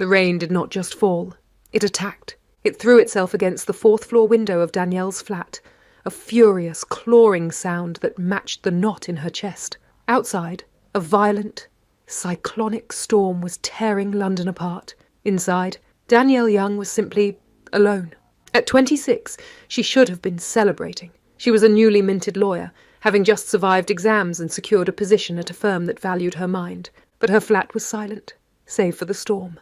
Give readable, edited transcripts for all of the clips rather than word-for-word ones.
The rain did not just fall. It attacked. It threw itself against the fourth-floor window of Danielle's flat, a furious, clawing sound that matched the knot in her chest. Outside, a violent, cyclonic storm was tearing London apart. Inside, Danielle Young was simply alone. At 26, she should have been celebrating. She was a newly minted lawyer, having just survived exams and secured a position at a firm that valued her mind. But her flat was silent, save for the storm.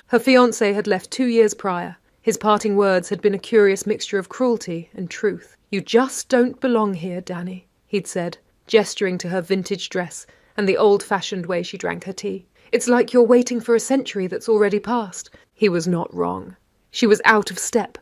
Her fiancé had left 2 years prior. His parting words had been a curious mixture of cruelty and truth. "You just don't belong here, Danny," he'd said, gesturing to her vintage dress and the old-fashioned way she drank her tea. "It's like you're waiting for a century that's already passed." He was not wrong. She was out of step.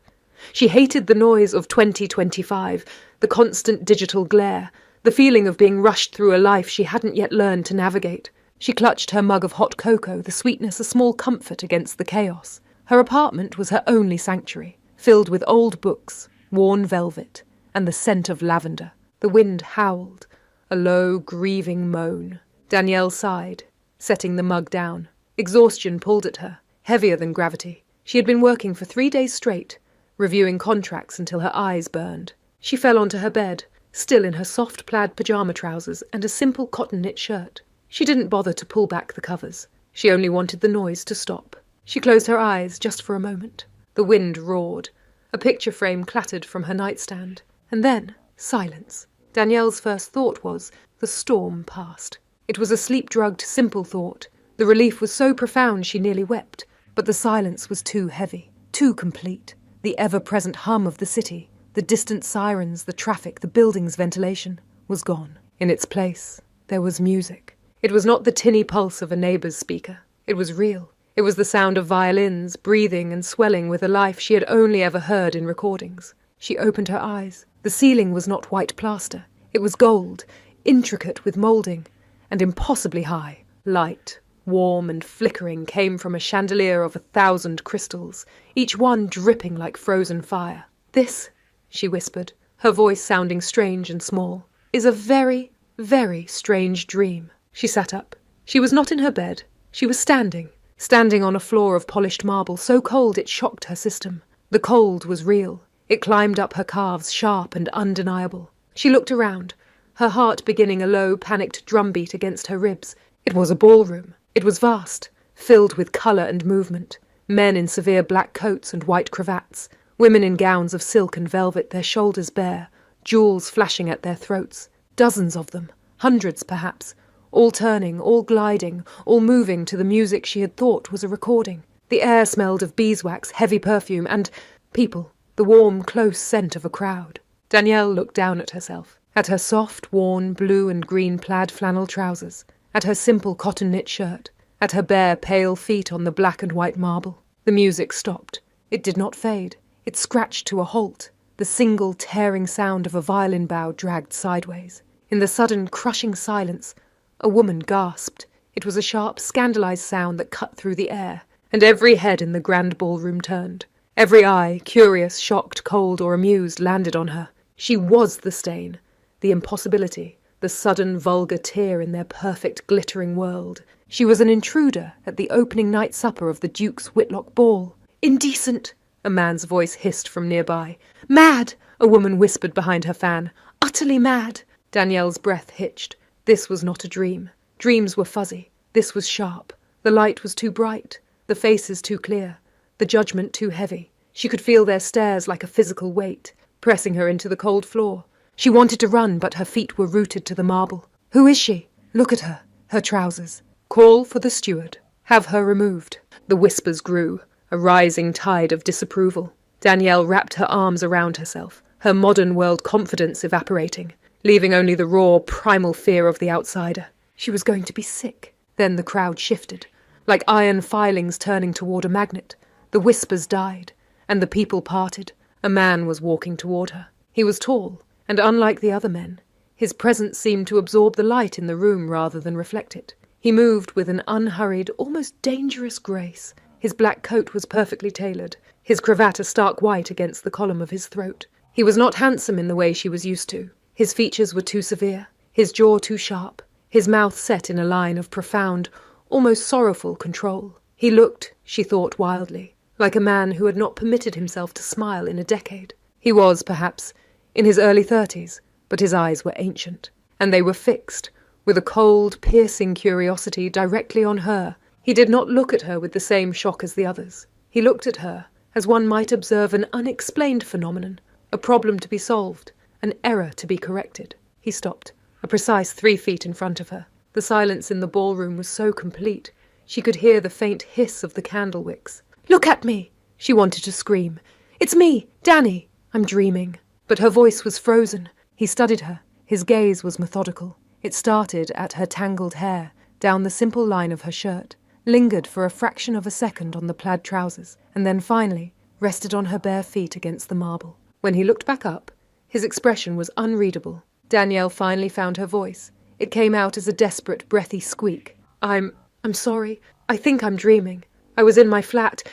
She hated the noise of 2025, the constant digital glare, the feeling of being rushed through a life she hadn't yet learned to navigate. She clutched her mug of hot cocoa, the sweetness a small comfort against the chaos. Her apartment was her only sanctuary, filled with old books, worn velvet, and the scent of lavender. The wind howled, a low, grieving moan. Danielle sighed, setting the mug down. Exhaustion pulled at her, heavier than gravity. She had been working for 3 days straight, reviewing contracts until her eyes burned. She fell onto her bed, still in her soft plaid pyjama trousers and a simple cotton knit shirt. She didn't bother to pull back the covers. She only wanted the noise to stop. She closed her eyes just for a moment. The wind roared. A picture frame clattered from her nightstand. And then, silence. Danielle's first thought was, the storm passed. It was a sleep-drugged, simple thought. The relief was so profound she nearly wept. But the silence was too heavy, too complete. The ever-present hum of the city, the distant sirens, the traffic, the building's ventilation, was gone. In its place, there was music. It was not the tinny pulse of a neighbour's speaker. It was real. It was the sound of violins, breathing and swelling with a life she had only ever heard in recordings. She opened her eyes. The ceiling was not white plaster. It was gold, intricate with moulding, and impossibly high. Light, warm and flickering, came from a chandelier of 1,000 crystals, each one dripping like frozen fire. "This," she whispered, her voice sounding strange and small, "is a very, very strange dream." She sat up. She was not in her bed. She was standing on a floor of polished marble, so cold it shocked her system. The cold was real. It climbed up her calves, sharp and undeniable. She looked around, her heart beginning a low, panicked drumbeat against her ribs. It was a ballroom. It was vast, filled with colour and movement. Men in severe black coats and white cravats, women in gowns of silk and velvet, their shoulders bare, jewels flashing at their throats. Dozens of them, hundreds perhaps, all turning, all gliding, all moving to the music she had thought was a recording. The air smelled of beeswax, heavy perfume, and people, the warm, close scent of a crowd. Danielle looked down at herself, at her soft, worn, blue and green plaid flannel trousers, at her simple cotton-knit shirt, at her bare, pale feet on the black and white marble. The music stopped. It did not fade. It scratched to a halt. The single, tearing sound of a violin bow dragged sideways. In the sudden, crushing silence, a woman gasped. It was a sharp, scandalized sound that cut through the air, and every head in the grand ballroom turned. Every eye, curious, shocked, cold, or amused, landed on her. She was the stain, the impossibility, the sudden, vulgar tear in their perfect, glittering world. She was an intruder at the opening night supper of the Duke's Whitlock ball. "Indecent!" a man's voice hissed from nearby. "Mad!" a woman whispered behind her fan. "Utterly mad!" Danielle's breath hitched. This was not a dream. Dreams were fuzzy. This was sharp. The light was too bright. The faces too clear. The judgment too heavy. She could feel their stares like a physical weight, pressing her into the cold floor. She wanted to run, but her feet were rooted to the marble. "Who is she? Look at her. Her trousers. Call for the steward. Have her removed." The whispers grew, a rising tide of disapproval. Danielle wrapped her arms around herself, her modern world confidence evaporating, leaving only the raw, primal fear of the outsider. She was going to be sick. Then the crowd shifted, like iron filings turning toward a magnet. The whispers died, and the people parted. A man was walking toward her. He was tall, and unlike the other men, his presence seemed to absorb the light in the room rather than reflect it. He moved with an unhurried, almost dangerous grace. His black coat was perfectly tailored, his cravat a stark white against the column of his throat. He was not handsome in the way she was used to. His features were too severe, his jaw too sharp, his mouth set in a line of profound, almost sorrowful control. He looked, she thought wildly, like a man who had not permitted himself to smile in a decade. He was, perhaps, in his early 30s, but his eyes were ancient, and they were fixed, with a cold, piercing curiosity directly on her. He did not look at her with the same shock as the others. He looked at her as one might observe an unexplained phenomenon, a problem to be solved, an error to be corrected. He stopped, a precise 3 feet in front of her. The silence in the ballroom was so complete, she could hear the faint hiss of the candle wicks. "Look at me!" She wanted to scream. "It's me, Danny! I'm dreaming." But her voice was frozen. He studied her. His gaze was methodical. It started at her tangled hair, down the simple line of her shirt, lingered for a fraction of a second on the plaid trousers, and then finally rested on her bare feet against the marble. When he looked back up, his expression was unreadable. Danielle finally found her voice. It came out as a desperate, breathy squeak. I'm sorry. I think I'm dreaming. I was in my flat.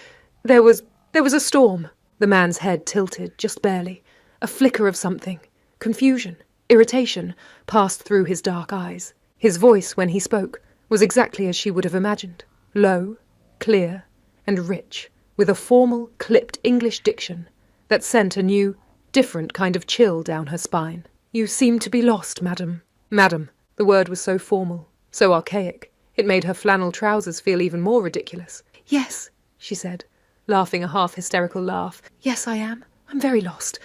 There was a storm." The man's head tilted, just barely. A flicker of something, confusion, irritation, passed through his dark eyes. His voice, when he spoke, was exactly as she would have imagined. Low, clear, and rich, with a formal, clipped English diction that sent a new, different kind of chill down her spine. "You seem to be lost, madam." Madam. The word was so formal, so archaic. It made her flannel trousers feel even more ridiculous. "Yes," she said, laughing a half-hysterical laugh. "Yes, I am. I'm very lost.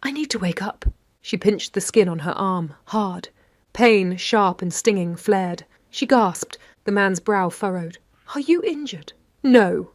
I need to wake up." She pinched the skin on her arm, hard. Pain, sharp and stinging, flared. She gasped. The man's brow furrowed. "Are you injured?" "No."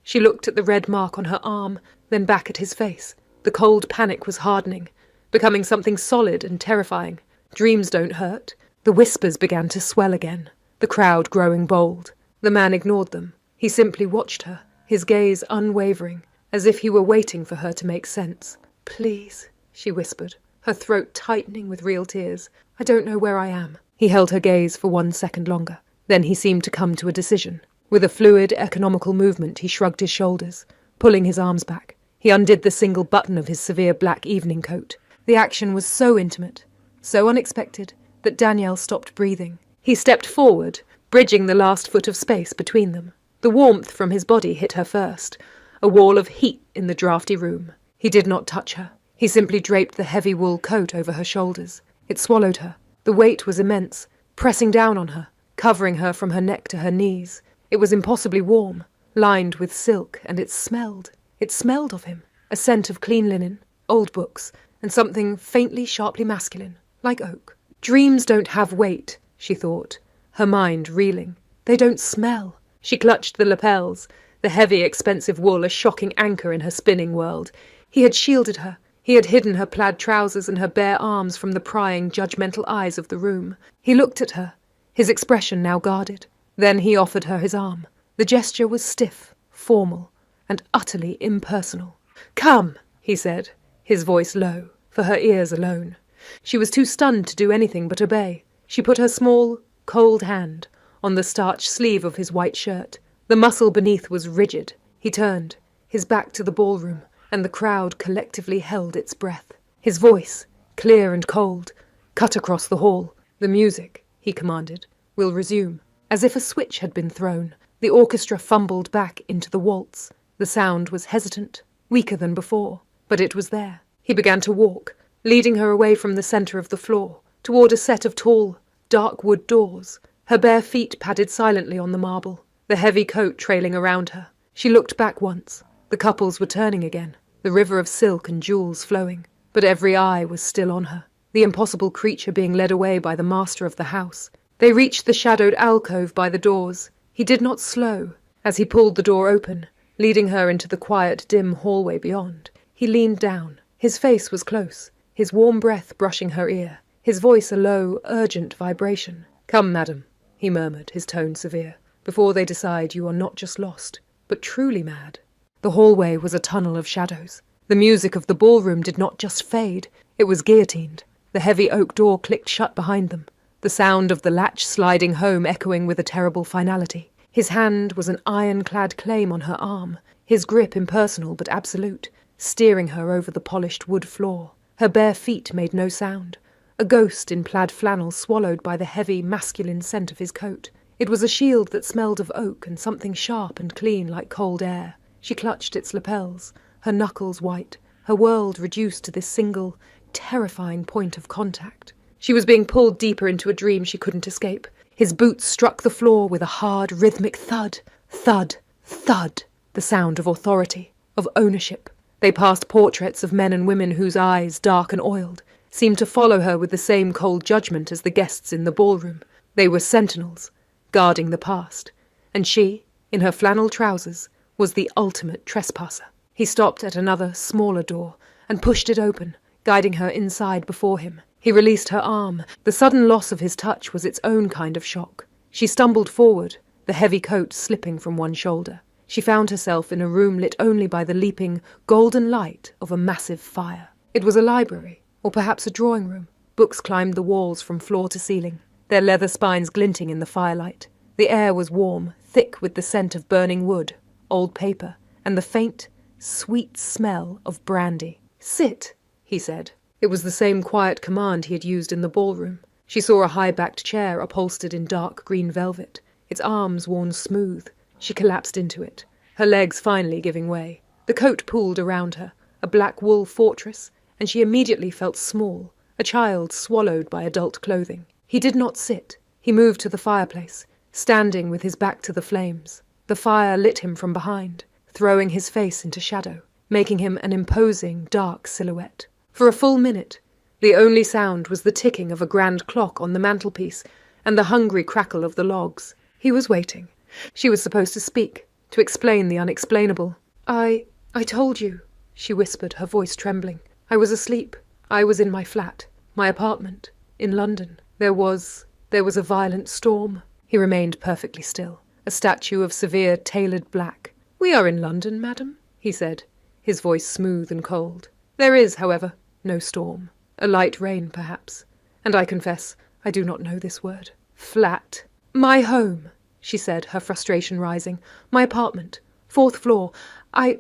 She looked at the red mark on her arm, then back at his face. The cold panic was hardening, becoming something solid and terrifying. Dreams don't hurt. The whispers began to swell again, the crowd growing bold. The man ignored them. He simply watched her, his gaze unwavering, as if he were waiting for her to make sense. "Please," she whispered, her throat tightening with real tears. "I don't know where I am." He held her gaze for 1 second longer. Then he seemed to come to a decision. With a fluid, economical movement, he shrugged his shoulders, pulling his arms back. He undid the single button of his severe black evening coat. The action was so intimate, so unexpected, that Danielle stopped breathing. He stepped forward, bridging the last foot of space between them. The warmth from his body hit her first, a wall of heat in the drafty room. He did not touch her. He simply draped the heavy wool coat over her shoulders. It swallowed her. The weight was immense, pressing down on her, covering her from her neck to her knees. It was impossibly warm, lined with silk, and it smelled. It smelled of him, a scent of clean linen, old books, and something faintly, sharply masculine, like oak. Dreams don't have weight, she thought, her mind reeling. They don't smell. She clutched the lapels, the heavy, expensive wool a shocking anchor in her spinning world. He had shielded her. He had hidden her plaid trousers and her bare arms from the prying, judgmental eyes of the room. He looked at her, his expression now guarded. Then he offered her his arm. The gesture was stiff, formal, and utterly impersonal. "Come," he said, his voice low, for her ears alone. She was too stunned to do anything but obey. She put her small, cold hand on the starched sleeve of his white shirt. The muscle beneath was rigid. He turned, his back to the ballroom, and the crowd collectively held its breath. His voice, clear and cold, cut across the hall. "The music," he commanded, "will resume." As if a switch had been thrown, the orchestra fumbled back into the waltz. The sound was hesitant, weaker than before, but it was there. He began to walk, leading her away from the centre of the floor, toward a set of tall, dark wood doors. Her bare feet padded silently on the marble, the heavy coat trailing around her. She looked back once. The couples were turning again, the river of silk and jewels flowing, but every eye was still on her, the impossible creature being led away by the master of the house. They reached the shadowed alcove by the doors. He did not slow. As he pulled the door open, leading her into the quiet, dim hallway beyond, he leaned down. His face was close, his warm breath brushing her ear, his voice a low, urgent vibration. "Come, madam," he murmured, his tone severe, "before they decide you are not just lost, but truly mad." The hallway was a tunnel of shadows. The music of the ballroom did not just fade, it was guillotined. The heavy oak door clicked shut behind them, the sound of the latch sliding home echoing with a terrible finality. His hand was an iron-clad claim on her arm, his grip impersonal but absolute, steering her over the polished wood floor. Her bare feet made no sound, a ghost in plaid flannel swallowed by the heavy, masculine scent of his coat. It was a shield that smelled of oak and something sharp and clean like cold air. She clutched its lapels, her knuckles white, her world reduced to this single, terrifying point of contact. She was being pulled deeper into a dream she couldn't escape. His boots struck the floor with a hard, rhythmic thud. Thud, thud. The sound of authority, of ownership. They passed portraits of men and women whose eyes, dark and oiled, seemed to follow her with the same cold judgment as the guests in the ballroom. They were sentinels, guarding the past. And she, in her flannel trousers, was the ultimate trespasser. He stopped at another, smaller door and pushed it open, guiding her inside before him. He released her arm. The sudden loss of his touch was its own kind of shock. She stumbled forward, the heavy coat slipping from one shoulder. She found herself in a room lit only by the leaping, golden light of a massive fire. It was a library, or perhaps a drawing room. Books climbed the walls from floor to ceiling, their leather spines glinting in the firelight. The air was warm, thick with the scent of burning wood, old paper, and the faint, sweet smell of brandy. "Sit," he said. It was the same quiet command he had used in the ballroom. She saw a high-backed chair upholstered in dark green velvet, its arms worn smooth. She collapsed into it, her legs finally giving way. The coat pulled around her, a black wool fortress, and she immediately felt small, a child swallowed by adult clothing. He did not sit. He moved to the fireplace, standing with his back to the flames. The fire lit him from behind, throwing his face into shadow, making him an imposing, dark silhouette. For a full minute, the only sound was the ticking of a grand clock on the mantelpiece and the hungry crackle of the logs. He was waiting. She was supposed to speak, to explain the unexplainable. I told you," she whispered, her voice trembling. "I was asleep. I was in my flat, my apartment, in London. There was a violent storm." He remained perfectly still, a statue of severe, tailored black. "We are in London, madam," he said, his voice smooth and cold. "There is, however, no storm. A light rain, perhaps. And I confess, I do not know this word. Flat. My home," she said, her frustration rising. "My apartment. 4th floor. I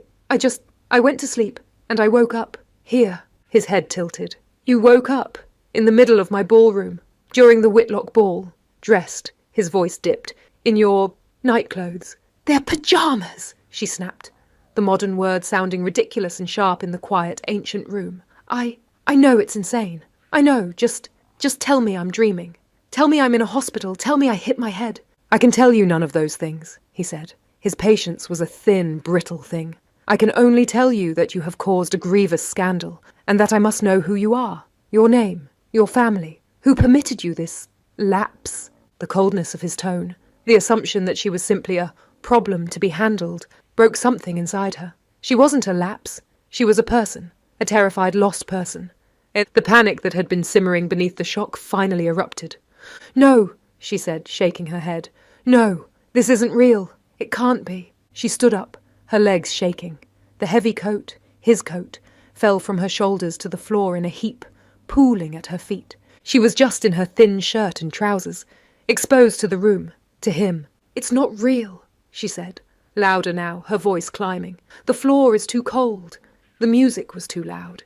went to sleep, and I woke up. Here." His head tilted. "You woke up, in the middle of my ballroom, during the Whitlock ball, dressed," his voice dipped, "in your nightclothes." "They're pyjamas," she snapped, the modern word sounding ridiculous and sharp in the quiet, ancient room. I know it's insane. I know, just tell me I'm dreaming. Tell me I'm in a hospital. Tell me I hit my head." "I can tell you none of those things," he said. His patience was a thin, brittle thing. "I can only tell you that you have caused a grievous scandal, and that I must know who you are, your name, your family, who permitted you this lapse." The coldness of his tone, the assumption that she was simply a problem to be handled, broke something inside her. She wasn't a lapse. She was a person, a terrified, lost person. The panic that had been simmering beneath the shock finally erupted. "No," she said, shaking her head. "No, this isn't real. It can't be." She stood up, her legs shaking. The heavy coat, his coat, fell from her shoulders to the floor in a heap, pooling at her feet. She was just in her thin shirt and trousers, exposed to the room, to him. "It's not real," she said, louder now, her voice climbing. "The floor is too cold. The music was too loud.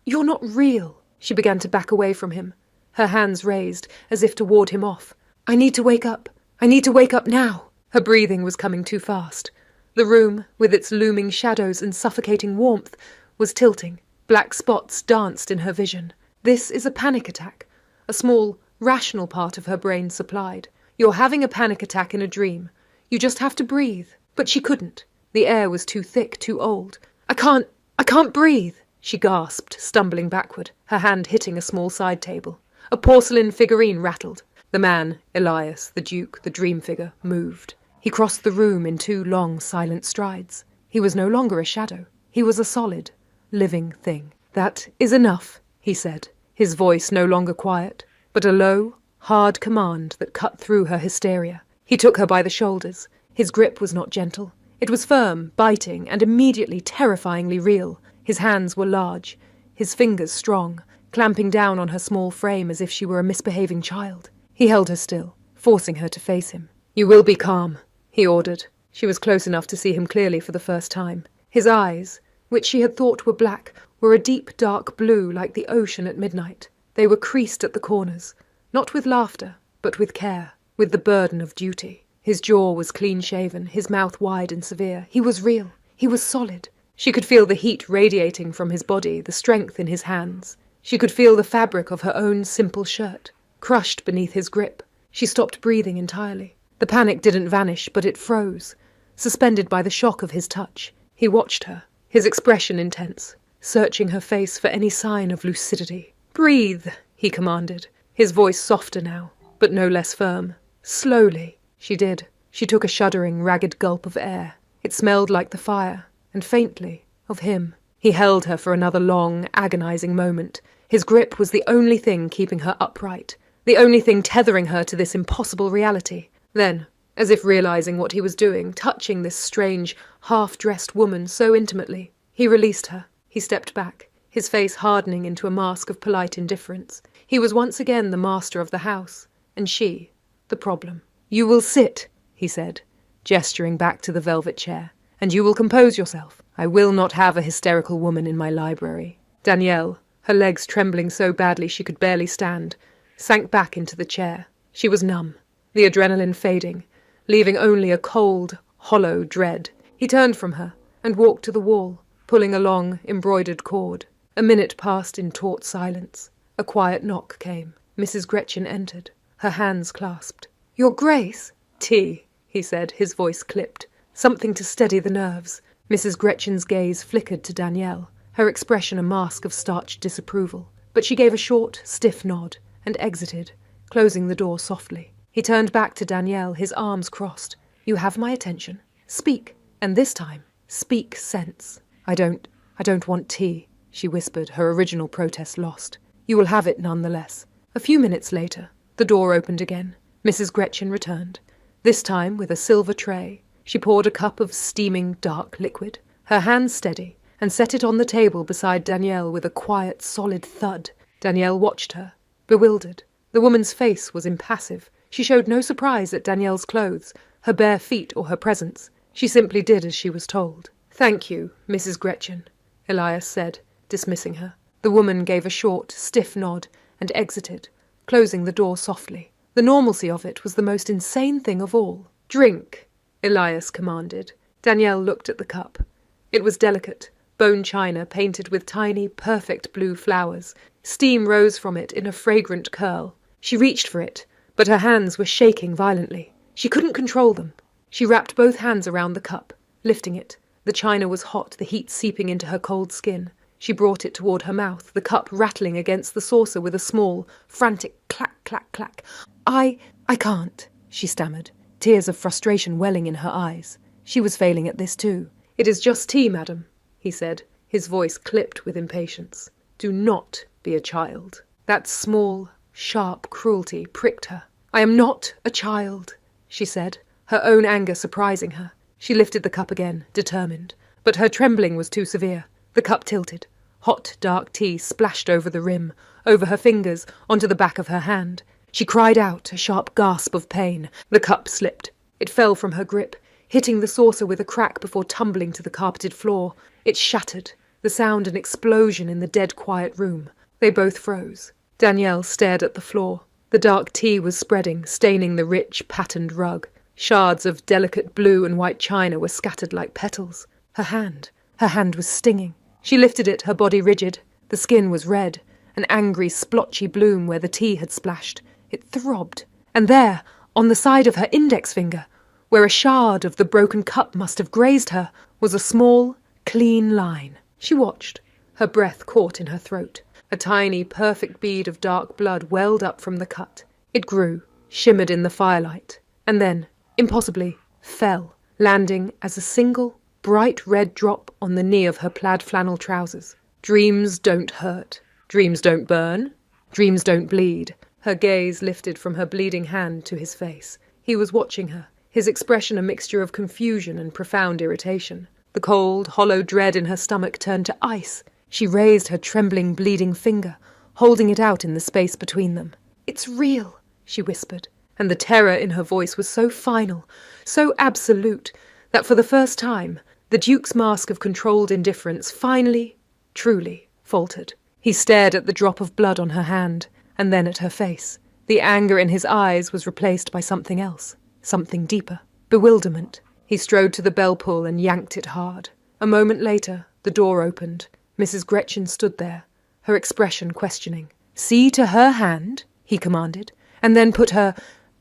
You're not real." She began to back away from him, her hands raised, as if to ward him off. "I need to wake up. I need to wake up now." Her breathing was coming too fast. The room, with its looming shadows and suffocating warmth, was tilting. Black spots danced in her vision. This is a panic attack, a small, rational part of her brain supplied. You're having a panic attack in a dream. You just have to breathe. But she couldn't. The air was too thick, too old. I can't breathe," she gasped, stumbling backward, her hand hitting a small side table. A porcelain figurine rattled. The man, Elias, the Duke, the dream figure, moved. He crossed the room in 2 long, silent strides. He was no longer a shadow. He was a solid, living thing. "That is enough," he said, his voice no longer quiet, but a low, hard command that cut through her hysteria. He took her by the shoulders. His grip was not gentle. It was firm, biting, and immediately terrifyingly real. His hands were large, his fingers strong, clamping down on her small frame as if she were a misbehaving child. He held her still, forcing her to face him. "You will be calm," he ordered. She was close enough to see him clearly for the first time. His eyes, which she had thought were black, were a deep dark blue like the ocean at midnight. They were creased at the corners, not with laughter, but with care, with the burden of duty. His jaw was clean-shaven, his mouth wide and severe. He was real. He was solid. She could feel the heat radiating from his body, the strength in his hands. She could feel the fabric of her own simple shirt, crushed beneath his grip. She stopped breathing entirely. The panic didn't vanish, but it froze, suspended by the shock of his touch. He watched her, his expression intense, searching her face for any sign of lucidity. "Breathe," he commanded, his voice softer now, but no less firm. "Slowly." She did. She took a shuddering, ragged gulp of air. It smelled like the fire, and faintly, of him. He held her for another long, agonizing moment. His grip was the only thing keeping her upright, the only thing tethering her to this impossible reality. Then, as if realizing what he was doing, touching this strange, half-dressed woman so intimately, he released her. He stepped back, his face hardening into a mask of polite indifference. He was once again the master of the house, and she, the problem. "You will sit," he said, gesturing back to the velvet chair, "and you will compose yourself. I will not have a hysterical woman in my library." Danielle, her legs trembling so badly she could barely stand, sank back into the chair. She was numb, the adrenaline fading, leaving only a cold, hollow dread. He turned from her and walked to the wall, pulling a long, embroidered cord. A minute passed in taut silence. A quiet knock came. Mrs. Gretchen entered, her hands clasped. "Your Grace?" "Tea," he said, his voice clipped. Something to steady the nerves. Mrs. Gretchen's gaze flickered to Danielle, her expression a mask of starched disapproval. But she gave a short, stiff nod and exited, closing the door softly. He turned back to Danielle, his arms crossed. "You have my attention. Speak, and this time, speak sense." I don't want tea," she whispered, her original protest lost. "You will have it nonetheless." A few minutes later, the door opened again. Mrs. Gretchen returned, this time with a silver tray. She poured a cup of steaming, dark liquid, her hand steady, and set it on the table beside Danielle with a quiet, solid thud. Danielle watched her, bewildered. The woman's face was impassive. She showed no surprise at Danielle's clothes, her bare feet, or her presence. She simply did as she was told. "Thank you, Mrs. Gretchen," Elias said, dismissing her. The woman gave a short, stiff nod and exited, closing the door softly. The normalcy of it was the most insane thing of all. "Drink," Elias commanded. Danielle looked at the cup. It was delicate, bone china painted with tiny, perfect blue flowers. Steam rose from it in a fragrant curl. She reached for it, but her hands were shaking violently. She couldn't control them. She wrapped both hands around the cup, lifting it. The china was hot, the heat seeping into her cold skin. She brought it toward her mouth, the cup rattling against the saucer with a small, frantic clack, clack, clack. I can't," she stammered, tears of frustration welling in her eyes. She was failing at this too. "It is just tea, madam," he said, his voice clipped with impatience. "Do not be a child." That small, sharp cruelty pricked her. "I am not a child," she said, her own anger surprising her. She lifted the cup again, determined, but her trembling was too severe. The cup tilted. Hot, dark tea splashed over the rim, over her fingers, onto the back of her hand. She cried out, a sharp gasp of pain. The cup slipped. It fell from her grip, hitting the saucer with a crack before tumbling to the carpeted floor. It shattered, the sound an explosion in the dead quiet room. They both froze. Danielle stared at the floor. The dark tea was spreading, staining the rich, patterned rug. Shards of delicate blue and white china were scattered like petals. Her hand was stinging. She lifted it, her body rigid. The skin was red, an angry, splotchy bloom where the tea had splashed. It throbbed. And there, on the side of her index finger, where a shard of the broken cup must have grazed her, was a small, clean line. She watched, her breath caught in her throat. A tiny, perfect bead of dark blood welled up from the cut. It grew, shimmered in the firelight, and then, impossibly, fell, landing as a single, bright red drop on the knee of her plaid flannel trousers. Dreams don't hurt. Dreams don't burn. Dreams don't bleed. Her gaze lifted from her bleeding hand to his face. He was watching her, his expression a mixture of confusion and profound irritation. The cold, hollow dread in her stomach turned to ice. She raised her trembling, bleeding finger, holding it out in the space between them. "It's real," she whispered, and the terror in her voice was so final, so absolute, that for the first time, the Duke's mask of controlled indifference finally, truly, faltered. He stared at the drop of blood on her hand, and then at her face. The anger in his eyes was replaced by something else, something deeper. Bewilderment. He strode to the bell pull and yanked it hard. A moment later, the door opened. Mrs. Gretchen stood there, her expression questioning. "See to her hand," he commanded, "and then put her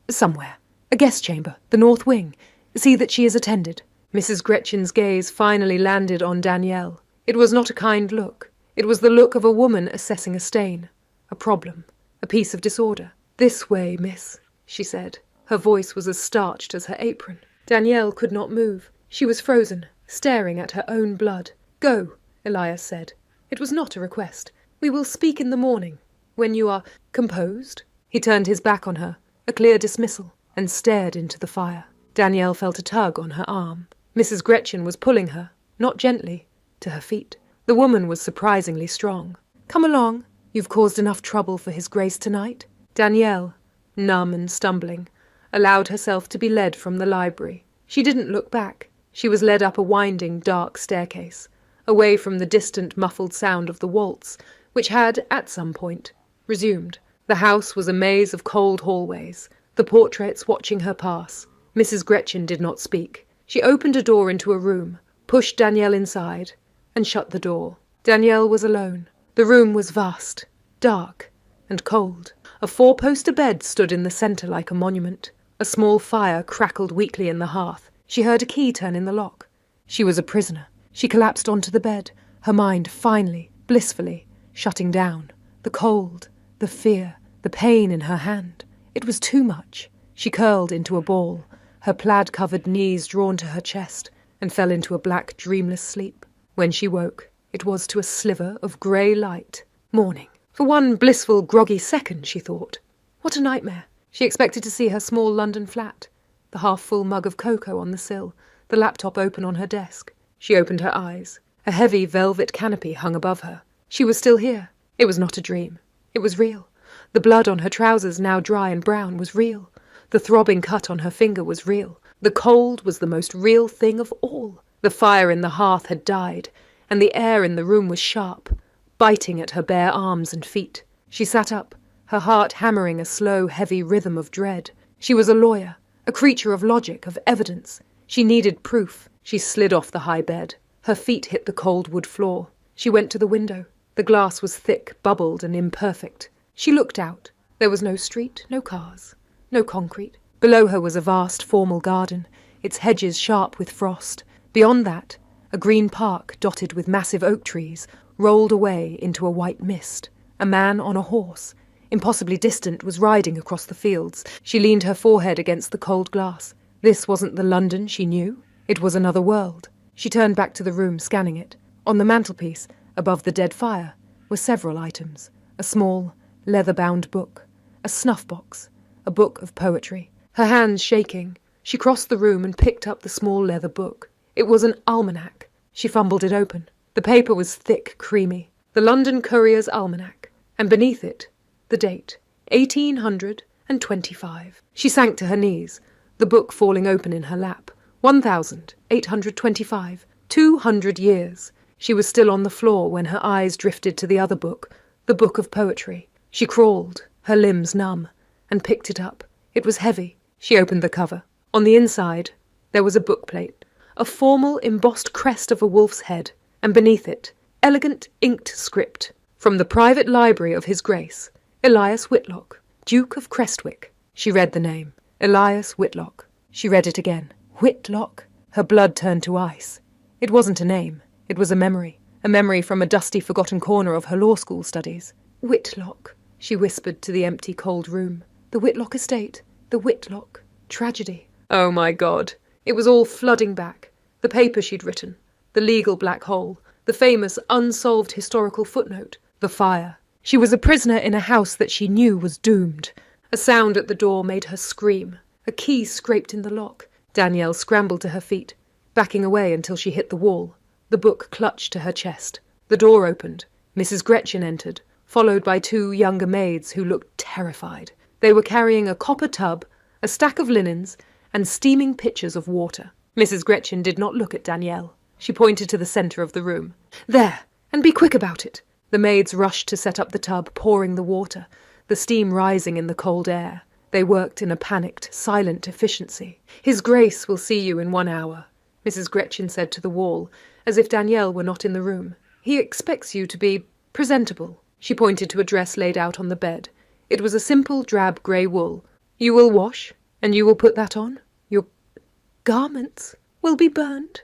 somewhere. A guest chamber, the north wing. See that she is attended." Mrs. Gretchen's gaze finally landed on Danielle. It was not a kind look. It was the look of a woman assessing a stain, a problem, a piece of disorder. "This way, miss," she said. Her voice was as starched as her apron. Danielle could not move. She was frozen, staring at her own blood. "Go," Elias said. It was not a request. "We will speak in the morning, when you are composed." He turned his back on her, a clear dismissal, and stared into the fire. Danielle felt a tug on her arm. Mrs. Gretchen was pulling her, not gently, to her feet. The woman was surprisingly strong. "Come along. You've caused enough trouble for his grace tonight." Danielle, numb and stumbling, allowed herself to be led from the library. She didn't look back. She was led up a winding, dark staircase, away from the distant, muffled sound of the waltz, which had, at some point, resumed. The house was a maze of cold hallways, the portraits watching her pass. Mrs. Gretchen did not speak. She opened a door into a room, pushed Danielle inside, and shut the door. Danielle was alone. The room was vast, dark, and cold. A four-poster bed stood in the centre like a monument. A small fire crackled weakly in the hearth. She heard a key turn in the lock. She was a prisoner. She collapsed onto the bed, her mind finally, blissfully, shutting down. The cold, the fear, the pain in her hand. It was too much. She curled into a ball, her plaid-covered knees drawn to her chest, and fell into a black, dreamless sleep. When she woke, it was to a sliver of grey light. Morning. For one blissful, groggy second, she thought. What a nightmare. She expected to see her small London flat, the half-full mug of cocoa on the sill, the laptop open on her desk. She opened her eyes. A heavy velvet canopy hung above her. She was still here. It was not a dream. It was real. The blood on her trousers, now dry and brown, was real. The throbbing cut on her finger was real. The cold was the most real thing of all. The fire in the hearth had died, and the air in the room was sharp, biting at her bare arms and feet. She sat up, her heart hammering a slow, heavy rhythm of dread. She was a lawyer, a creature of logic, of evidence. She needed proof. She slid off the high bed. Her feet hit the cold wood floor. She went to the window. The glass was thick, bubbled, and imperfect. She looked out. There was no street, no cars, no concrete. Below her was a vast, formal garden, its hedges sharp with frost. Beyond that, a green park dotted with massive oak trees rolled away into a white mist. A man on a horse, impossibly distant, was riding across the fields. She leaned her forehead against the cold glass. This wasn't the London she knew. It was another world. She turned back to the room, scanning it. On the mantelpiece, above the dead fire, were several items. A small, leather-bound book, a snuff-box, a book of poetry. Her hands shaking, she crossed the room and picked up the small leather book. It was an almanac. She fumbled it open. The paper was thick, creamy. The London Courier's Almanac. And beneath it, the date, 1825. She sank to her knees, the book falling open in her lap. 1825. 200 years. She was still on the floor when her eyes drifted to the other book, the book of poetry. She crawled, her limbs numb, and picked it up. It was heavy. She opened the cover. On the inside, there was a bookplate, a formal embossed crest of a wolf's head, and beneath it, elegant inked script. From the private library of His Grace, Elias Whitlock, Duke of Crestwick. She read the name. Elias Whitlock. She read it again. Whitlock. Her blood turned to ice. It wasn't a name. It was a memory from a dusty, forgotten corner of her law school studies. Whitlock, she whispered to the empty, cold room. The Whitlock estate. The Whitlock. Tragedy. Oh, my God. It was all flooding back. The paper she'd written. The legal black hole. The famous, unsolved historical footnote. The fire. She was a prisoner in a house that she knew was doomed. A sound at the door made her scream. A key scraped in the lock. Danielle scrambled to her feet, backing away until she hit the wall. The book clutched to her chest. The door opened. Mrs. Gretchen entered, followed by two younger maids who looked terrified. They were carrying a copper tub, a stack of linens, and steaming pitchers of water. Mrs. Gretchen did not look at Danielle. She pointed to the centre of the room. There, and be quick about it. The maids rushed to set up the tub, pouring the water. the steam rising in the cold air. They worked in a panicked, silent efficiency. "His Grace will see you in 1 hour," Mrs. Gretchen said to the wall, as if Danielle were not in the room. "He expects you to be presentable." She pointed to a dress laid out on the bed. It was a simple drab grey wool. "You will wash, and you will put that on? Your garments will be burned."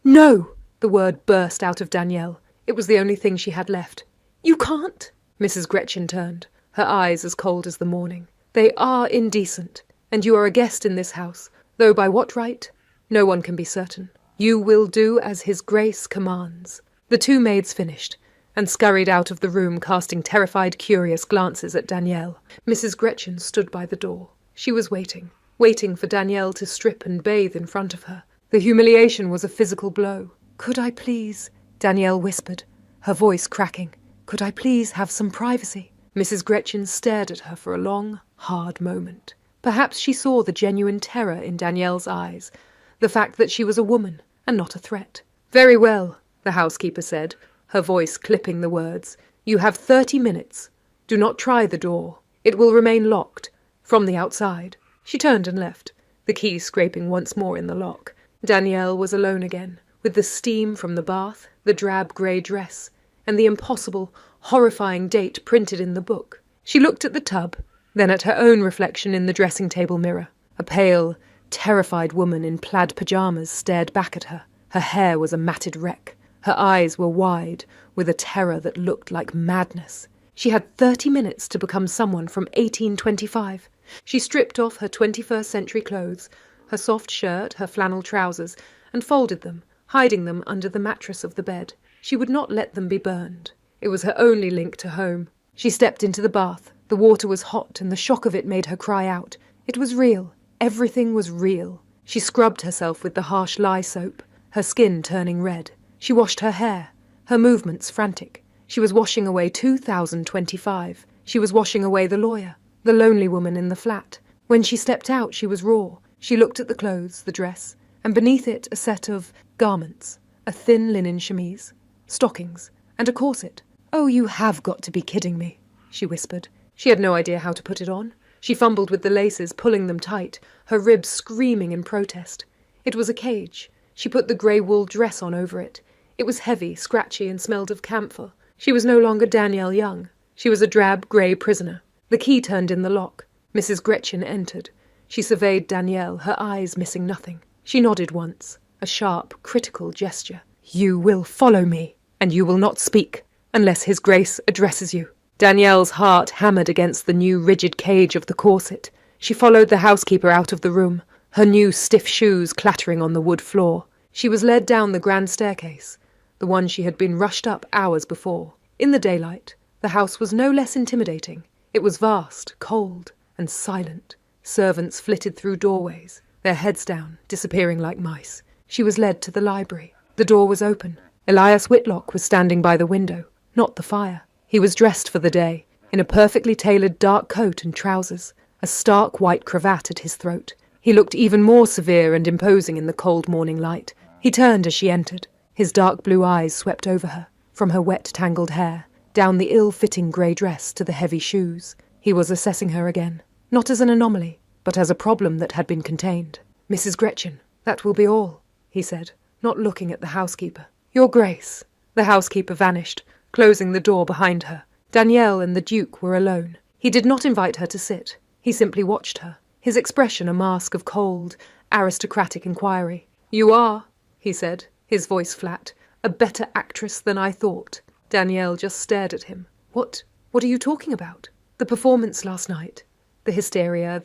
"No!" The word burst out of Danielle. It was the only thing she had left. "You can't!" Mrs. Gretchen turned, her eyes as cold as the morning. "They are indecent, and you are a guest in this house, though by what right, no one can be certain. You will do as His Grace commands." The two maids finished, and scurried out of the room, casting terrified, curious glances at Danielle. Mrs. Gretchen stood by the door. She was waiting for Danielle to strip and bathe in front of her. The humiliation was a physical blow. "Could I please," Danielle whispered, her voice cracking, "could I please have some privacy?" Mrs. Gretchen stared at her for a long, hard moment. Perhaps she saw the genuine terror in Danielle's eyes, the fact that she was a woman and not a threat. "Very well," the housekeeper said, her voice clipping the words. "You have 30 minutes. Do not try the door. It will remain locked. From the outside." She turned and left, the key scraping once more in the lock. Danielle was alone again, with the steam from the bath, the drab grey dress, and the impossible, horrifying date printed in the book. She looked at the tub, then at her own reflection in the dressing-table mirror. A pale, terrified woman in plaid pyjamas stared back at her. Her hair was a matted wreck. Her eyes were wide, with a terror that looked like madness. She had 30 minutes to become someone from 1825. She stripped off her 21st century clothes, her soft shirt, her flannel trousers, and folded them, hiding them under the mattress of the bed. She would not let them be burned. It was her only link to home. She stepped into the bath. The water was hot, and the shock of it made her cry out. It was real. Everything was real. She scrubbed herself with the harsh lye soap, her skin turning red. She washed her hair, her movements frantic. She was washing away 2025. She was washing away the lawyer, the lonely woman in the flat. When she stepped out, she was raw. She looked at the clothes, the dress, and beneath it a set of garments, a thin linen chemise, stockings, and a corset. "Oh, you have got to be kidding me," she whispered. She had no idea how to put it on. She fumbled with the laces, pulling them tight, her ribs screaming in protest. It was a cage. She put the grey wool dress on over it. It was heavy, scratchy, and smelled of camphor. She was no longer Danielle Young. She was a drab grey prisoner. The key turned in the lock. Mrs. Gretchen entered. She surveyed Danielle, her eyes missing nothing. She nodded once, a sharp, critical gesture. "You will follow me, and you will not speak, unless His Grace addresses you." Danielle's heart hammered against the new rigid cage of the corset. She followed the housekeeper out of the room, her new stiff shoes clattering on the wood floor. She was led down the grand staircase, the one she had been rushed up hours before. In the daylight, the house was no less intimidating. It was vast, cold, and silent. Servants flitted through doorways, their heads down, disappearing like mice. She was led to the library. The door was open. Elias Whitlock was standing by the window, not the fire. He was dressed for the day, in a perfectly tailored dark coat and trousers, a stark white cravat at his throat. He looked even more severe and imposing in the cold morning light. He turned as she entered. His dark blue eyes swept over her, from her wet, tangled hair, down the ill-fitting grey dress to the heavy shoes. He was assessing her again, not as an anomaly, but as a problem that had been contained. "Mrs. Gretchen, that will be all," he said, not looking at the housekeeper. "Your Grace." The housekeeper vanished, closing the door behind her. Danielle and the Duke were alone. He did not invite her to sit. He simply watched her, his expression a mask of cold, aristocratic inquiry. "You are," he said, his voice flat, "a better actress than I thought." Danielle just stared at him. What are you talking about?" "The performance last night. The hysteria,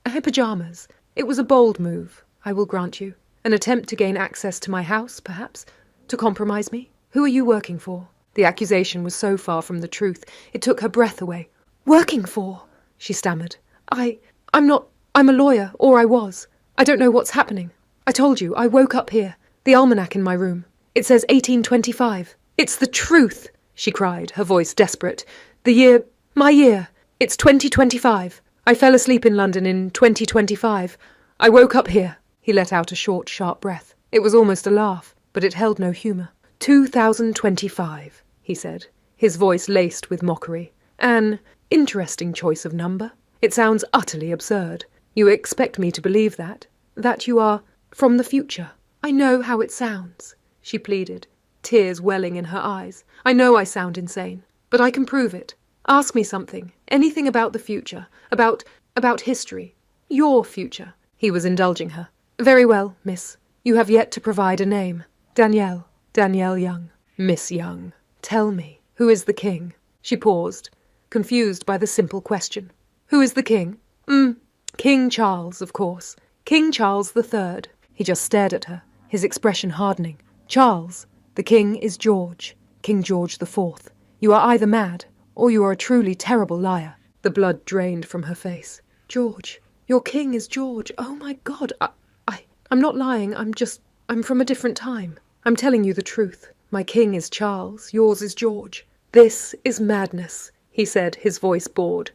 her pyjamas. It was a bold move, I will grant you. An attempt to gain access to my house, perhaps? To compromise me? Who are you working for?" The accusation was so far from the truth, it took her breath away. "Working for?" she stammered. I'm a lawyer, or I was. I don't know what's happening. I told you, I woke up here. The almanac in my room. It says 1825. It's the truth, she cried, her voice desperate. My year. It's 2025. I fell asleep in London in 2025. I woke up here. He let out a short, sharp breath. It was almost a laugh, but it held no humour. 2025, he said, his voice laced with mockery. Anne, interesting choice of number. It sounds utterly absurd. You expect me to believe that? That you are from the future? I know how it sounds, she pleaded, tears welling in her eyes. I know I sound insane, but I can prove it. Ask me something, anything about the future, about history, your future. He was indulging her. Very well, miss. You have yet to provide a name. Danielle Young. Miss Young. Tell me, who is the king? She paused, confused by the simple question. Who is the king? King Charles, of course. King Charles III. He just stared at her, his expression hardening. Charles. The king is George. King George IV. You are either mad, or you are a truly terrible liar. The blood drained from her face. George. Your king is George. Oh my God. I'm not lying. I'm from a different time. I'm telling you the truth. My king is Charles. Yours is George. This is madness, he said, his voice bored.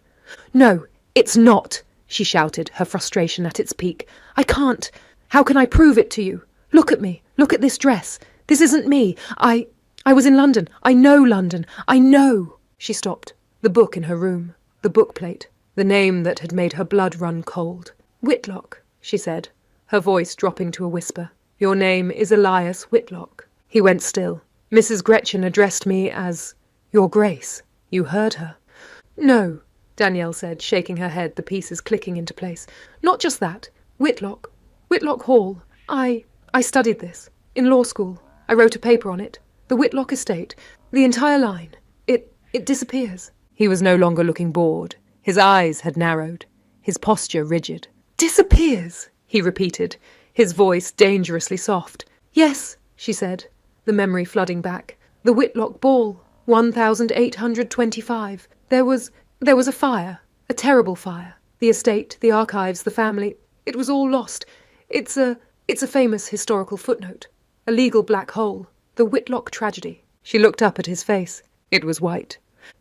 No, it's not, she shouted, her frustration at its peak. I can't. How can I prove it to you? Look at me. Look at this dress. This isn't me. I was in London. I know London. I know. She stopped. The book in her room. The bookplate. The name that had made her blood run cold. Whitlock, she said, her voice dropping to a whisper. Your name is Elias Whitlock. He went still. Mrs. Gretchen addressed me as Your Grace. You heard her. No, Danielle said, shaking her head, the pieces clicking into place. Not just that. Whitlock Hall. I studied this. In law school. I wrote a paper on it. The Whitlock estate. The entire line. It disappears. He was no longer looking bored. His eyes had narrowed. His posture rigid. Disappears, he repeated, his voice dangerously soft. Yes, she said, the memory flooding back. The Whitlock ball. 1825. There was a fire. A terrible fire. The estate, the archives, the family. It was all lost. It's a famous historical footnote. A legal black hole. The Whitlock tragedy. She looked up at his face. It was white.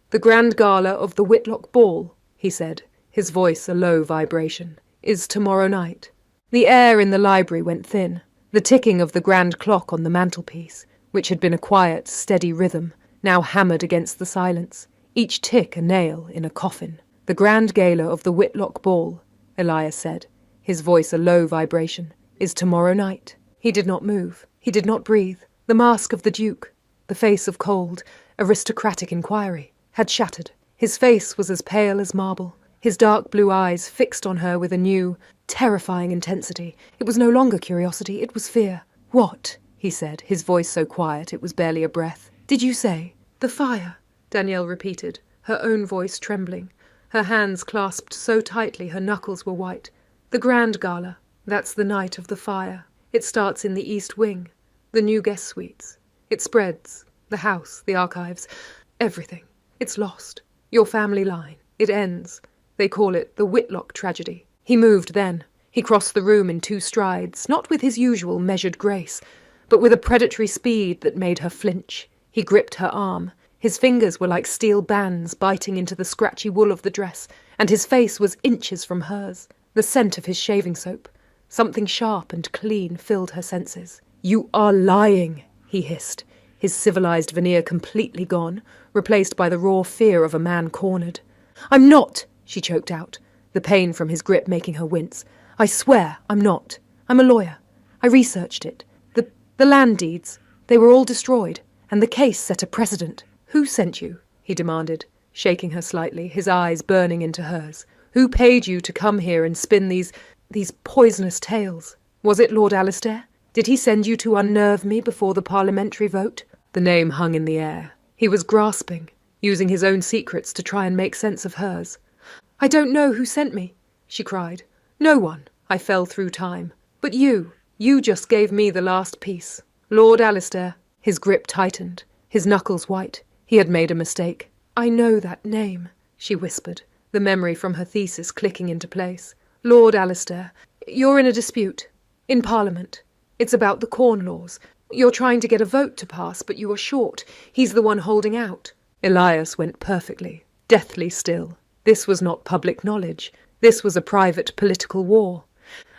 The grand gala of the Whitlock ball, he said, his voice a low vibration, is tomorrow night. The air in the library went thin. The ticking of the grand clock on the mantelpiece, which had been a quiet, steady rhythm, now hammered against the silence, each tick a nail in a coffin. The grand gala of the Whitlock ball, Elias said, his voice a low vibration, is tomorrow night. He did not move. He did not breathe. The mask of the Duke, the face of cold, aristocratic inquiry, had shattered. His face was as pale as marble, his dark blue eyes fixed on her with a new, terrifying intensity. It was no longer curiosity, it was fear. What? He said, his voice so quiet it was barely a breath. Did you say? The fire, Danielle repeated, her own voice trembling, her hands clasped so tightly her knuckles were white. The grand gala, that's the night of the fire. It starts in the East Wing, the new guest suites. It spreads, the house, the archives, everything. It's lost. Your family line. It ends. They call it the Whitlock tragedy. He moved then. He crossed the room in 2 strides, not with his usual measured grace, but with a predatory speed that made her flinch. He gripped her arm. His fingers were like steel bands biting into the scratchy wool of the dress, and his face was inches from hers. The scent of his shaving soap. Something sharp and clean filled her senses. You are lying, he hissed, his civilized veneer completely gone, replaced by the raw fear of a man cornered. I'm not, she choked out, the pain from his grip making her wince. I swear I'm not. I'm a lawyer. I researched it. The land deeds, they were all destroyed, and the case set a precedent. Who sent you? He demanded, shaking her slightly, his eyes burning into hers. Who paid you to come here and spin these poisonous tales? Was it Lord Alistair? Did he send you to unnerve me before the parliamentary vote? The name hung in the air. He was grasping, using his own secrets to try and make sense of hers. I don't know who sent me, she cried. No one. I fell through time. But you just gave me the last piece. Lord Alistair. His grip tightened, his knuckles white. He had made a mistake. I know that name, she whispered, the memory from her thesis clicking into place. Lord Alistair, you're in a dispute. In Parliament. It's about the Corn Laws. You're trying to get a vote to pass, but you are short. He's the one holding out. Elias went perfectly, deathly still. This was not public knowledge. This was a private political war.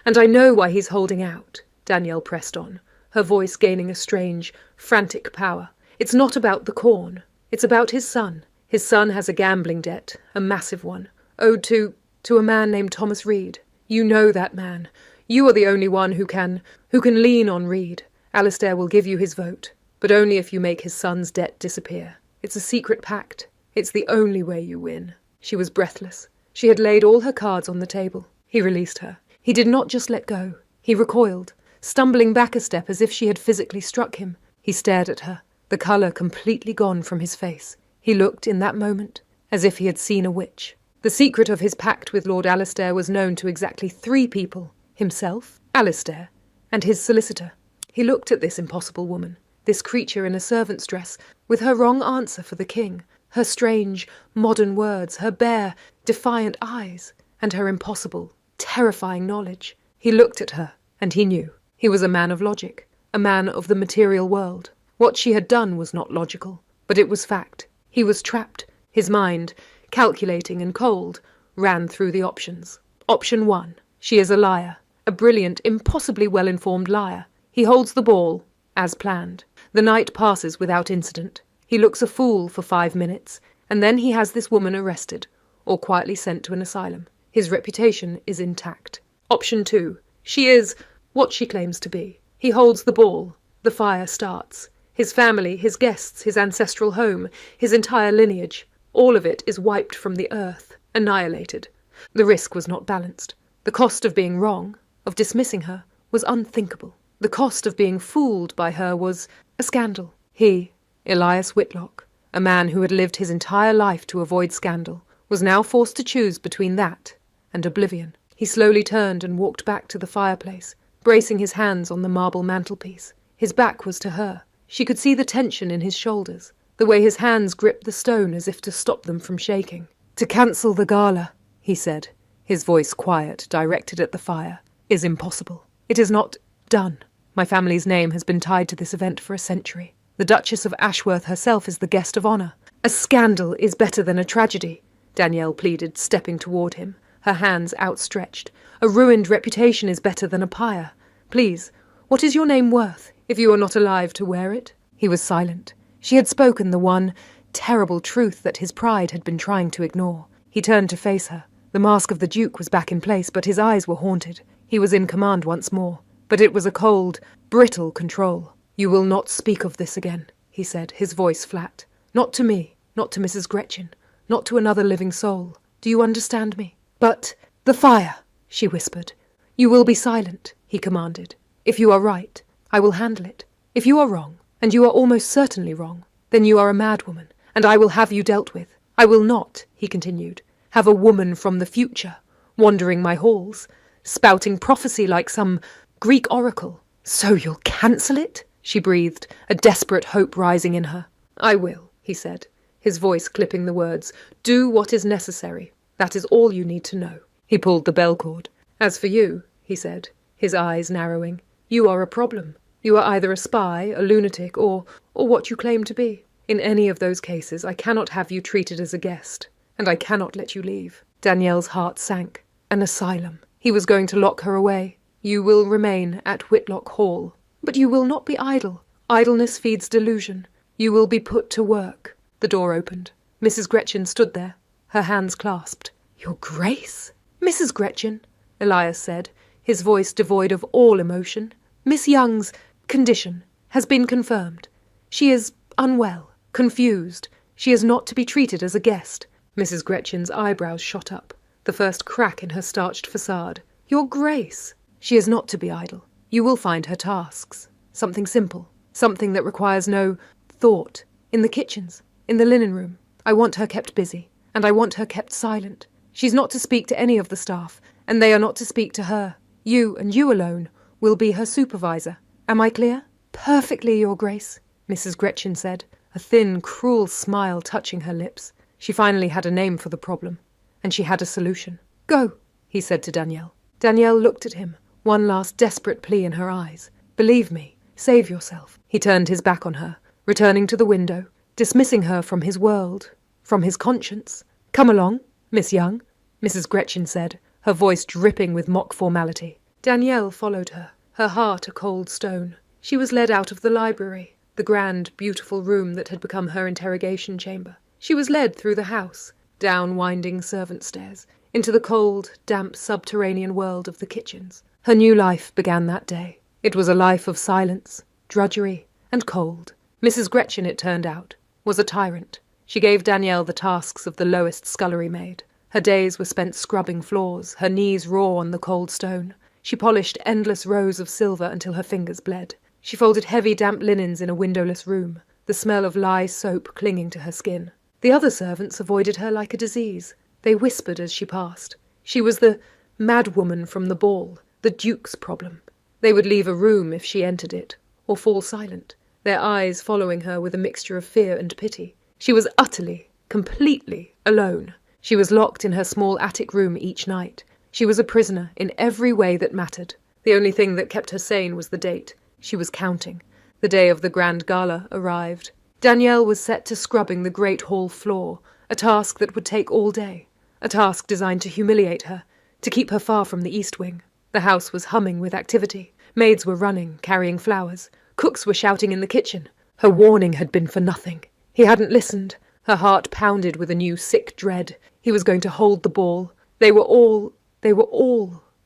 And I know why he's holding out, Danielle pressed on, her voice gaining a strange, frantic power. It's not about the corn. It's about his son His son has a gambling debt, a massive one, owed to a man named Thomas Reed. You know that man. You are the only one who can lean on Reed. Alistair will give you his vote, but only if you make his son's debt disappear. It's a secret pact. It's the only way you win." She was breathless. She had laid all her cards on the table. He released her. He did not just let go. He recoiled, stumbling back a step as if she had physically struck him. He stared at her, the colour completely gone from his face. He looked, in that moment, as if he had seen a witch. The secret of his pact with Lord Alistair was known to exactly 3 people: himself, Alistair, and his solicitor. He looked at this impossible woman, this creature in a servant's dress, with her wrong answer for the king, her strange, modern words, her bare, defiant eyes, and her impossible, terrifying knowledge. He looked at her, and he knew. He was a man of logic, a man of the material world. What she had done was not logical, but it was fact. He was trapped. His mind, calculating and cold, ran through the options. Option 1. She is a liar, a brilliant, impossibly well-informed liar. He holds the ball, as planned. The night passes without incident. He looks a fool for 5 minutes, and then he has this woman arrested, or quietly sent to an asylum. His reputation is intact. Option 2. She is what she claims to be. He holds the ball. The fire starts. His family, his guests, his ancestral home, his entire lineage, all of it is wiped from the earth, annihilated. The risk was not balanced. The cost of being wrong, of dismissing her, was unthinkable. The cost of being fooled by her was a scandal. He, Elias Whitlock, a man who had lived his entire life to avoid scandal, was now forced to choose between that and oblivion. He slowly turned and walked back to the fireplace, bracing his hands on the marble mantelpiece. His back was to her. She could see the tension in his shoulders, the way his hands gripped the stone as if to stop them from shaking. "To cancel the gala," he said, his voice quiet, directed at the fire, "is impossible. It is not done. My family's name has been tied to this event for a century. The Duchess of Ashworth herself is the guest of honour. A scandal is better than a tragedy," Danielle pleaded, stepping toward him, her hands outstretched. "A ruined reputation is better than a pyre. Please, what is your name worth, if you are not alive to wear it?" He was silent. She had spoken the one terrible truth that his pride had been trying to ignore. He turned to face her. The mask of the Duke was back in place, but his eyes were haunted. He was in command once more, but it was a cold, brittle control. "You will not speak of this again," he said, his voice flat. "Not to me, not to Mrs. Gretchen, not to another living soul. Do you understand me?" "But the fire," she whispered. "You will be silent," he commanded. "If you are right, I will handle it. If you are wrong, and you are almost certainly wrong, then you are a madwoman, and I will have you dealt with. I will not," he continued, "have a woman from the future wandering my halls, spouting prophecy like some Greek oracle." "So you'll cancel it?" she breathed, a desperate hope rising in her. "I will," he said, his voice clipping the words. "Do what is necessary. That is all you need to know." He pulled the bell cord. "As for you," he said, his eyes narrowing, "you are a problem. You are either a spy, a lunatic, or what you claim to be. In any of those cases, I cannot have you treated as a guest, and I cannot let you leave." Danielle's heart sank. An asylum. He was going to lock her away. "You will remain at Whitlock Hall. But you will not be idle. Idleness feeds delusion. You will be put to work." The door opened. Mrs. Gretchen stood there, her hands clasped. "Your Grace?" "Mrs. Gretchen," Elias said, his voice devoid of all emotion. "Miss Young's condition has been confirmed. She is unwell, confused. She is not to be treated as a guest." Mrs. Gretchen's eyebrows shot up, the first crack in her starched facade. "Your Grace, she is not to be idle. You will find her tasks. Something simple, something that requires no thought. In the kitchens, in the linen room. I want her kept busy, and I want her kept silent. She's not to speak to any of the staff, and they are not to speak to her. You, and you alone, will be her supervisor. Am I clear?" "Perfectly, Your Grace," Mrs. Gretchen said, a thin, cruel smile touching her lips. She finally had a name for the problem, and she had a solution. "Go," he said to Danielle. Danielle looked at him, one last desperate plea in her eyes. "Believe me, save yourself." He turned his back on her, returning to the window, dismissing her from his world, from his conscience. "Come along, Miss Young," Mrs. Gretchen said, her voice dripping with mock formality. Danielle followed her, her heart a cold stone. She was led out of the library, the grand, beautiful room that had become her interrogation chamber. She was led through the house, down winding servant stairs, into the cold, damp subterranean world of the kitchens. Her new life began that day. It was a life of silence, drudgery, and cold. Mrs. Gretchen, it turned out, was a tyrant. She gave Danielle the tasks of the lowest scullery maid. Her days were spent scrubbing floors, her knees raw on the cold stone. She polished endless rows of silver until her fingers bled. She folded heavy damp linens in a windowless room, the smell of lye soap clinging to her skin. The other servants avoided her like a disease. They whispered as she passed. She was the madwoman from the ball, the Duke's problem. They would leave a room if she entered it, or fall silent, their eyes following her with a mixture of fear and pity. She was utterly, completely alone. She was locked in her small attic room each night. She was a prisoner in every way that mattered. The only thing that kept her sane was the date. She was counting. The day of the grand gala arrived. Danielle was set to scrubbing the great hall floor, a task that would take all day, a task designed to humiliate her, to keep her far from the east wing. The house was humming with activity. Maids were running, carrying flowers. Cooks were shouting in the kitchen. Her warning had been for nothing. He hadn't listened. Her heart pounded with a new sick dread. He was going to hold the ball. They were all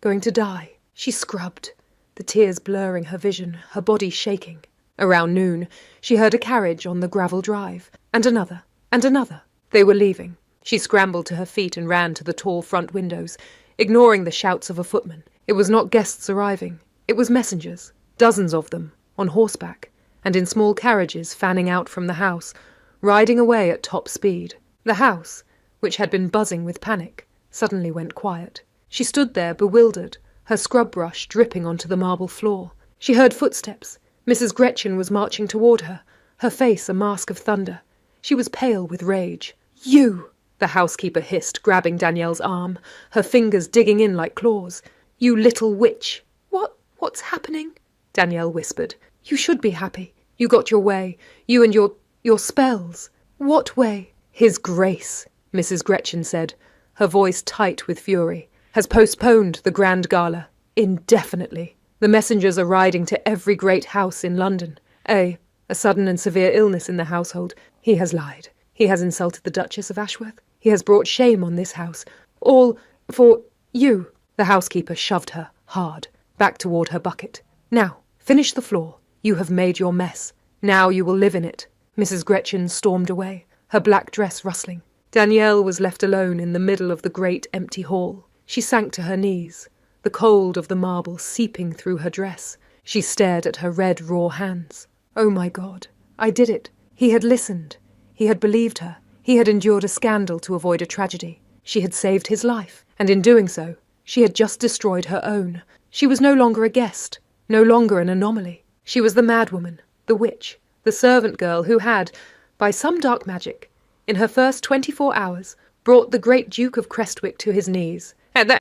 going to die. She scrubbed, the tears blurring her vision, her body shaking. Around noon, she heard a carriage on the gravel drive, and another, and another. They were leaving. She scrambled to her feet and ran to the tall front windows, ignoring the shouts of a footman. It was not guests arriving. It was messengers, dozens of them, on horseback, and in small carriages fanning out from the house, riding away at top speed. The house, which had been buzzing with panic, suddenly went quiet. She stood there bewildered, her scrub brush dripping onto the marble floor. She heard footsteps. Mrs. Gretchen was marching toward her, her face a mask of thunder. She was pale with rage. "You!" the housekeeper hissed, grabbing Danielle's arm, her fingers digging in like claws. "You little witch!" What's happening?" Danielle whispered. "You should be happy. You got your way. You and your spells." "What way?" "His Grace," Mrs. Gretchen said, her voice tight with fury, "has postponed the grand gala indefinitely. The messengers are riding to every great house in London. A sudden and severe illness in the household. He has lied. He has insulted the Duchess of Ashworth. He has brought shame on this house. All for you." The housekeeper shoved her, hard, back toward her bucket. "Now, finish the floor. You have made your mess. Now you will live in it." Mrs. Gretchen stormed away, her black dress rustling. Danielle was left alone in the middle of the great empty hall. She sank to her knees, the cold of the marble seeping through her dress. She stared at her red, raw hands. Oh my God, I did it. He had listened. He had believed her. He had endured a scandal to avoid a tragedy. She had saved his life, and in doing so, she had just destroyed her own. She was no longer a guest, no longer an anomaly. She was the madwoman, the witch, the servant girl who had, by some dark magic, in her first 24 hours, brought the great Duke of Crestwick to his knees.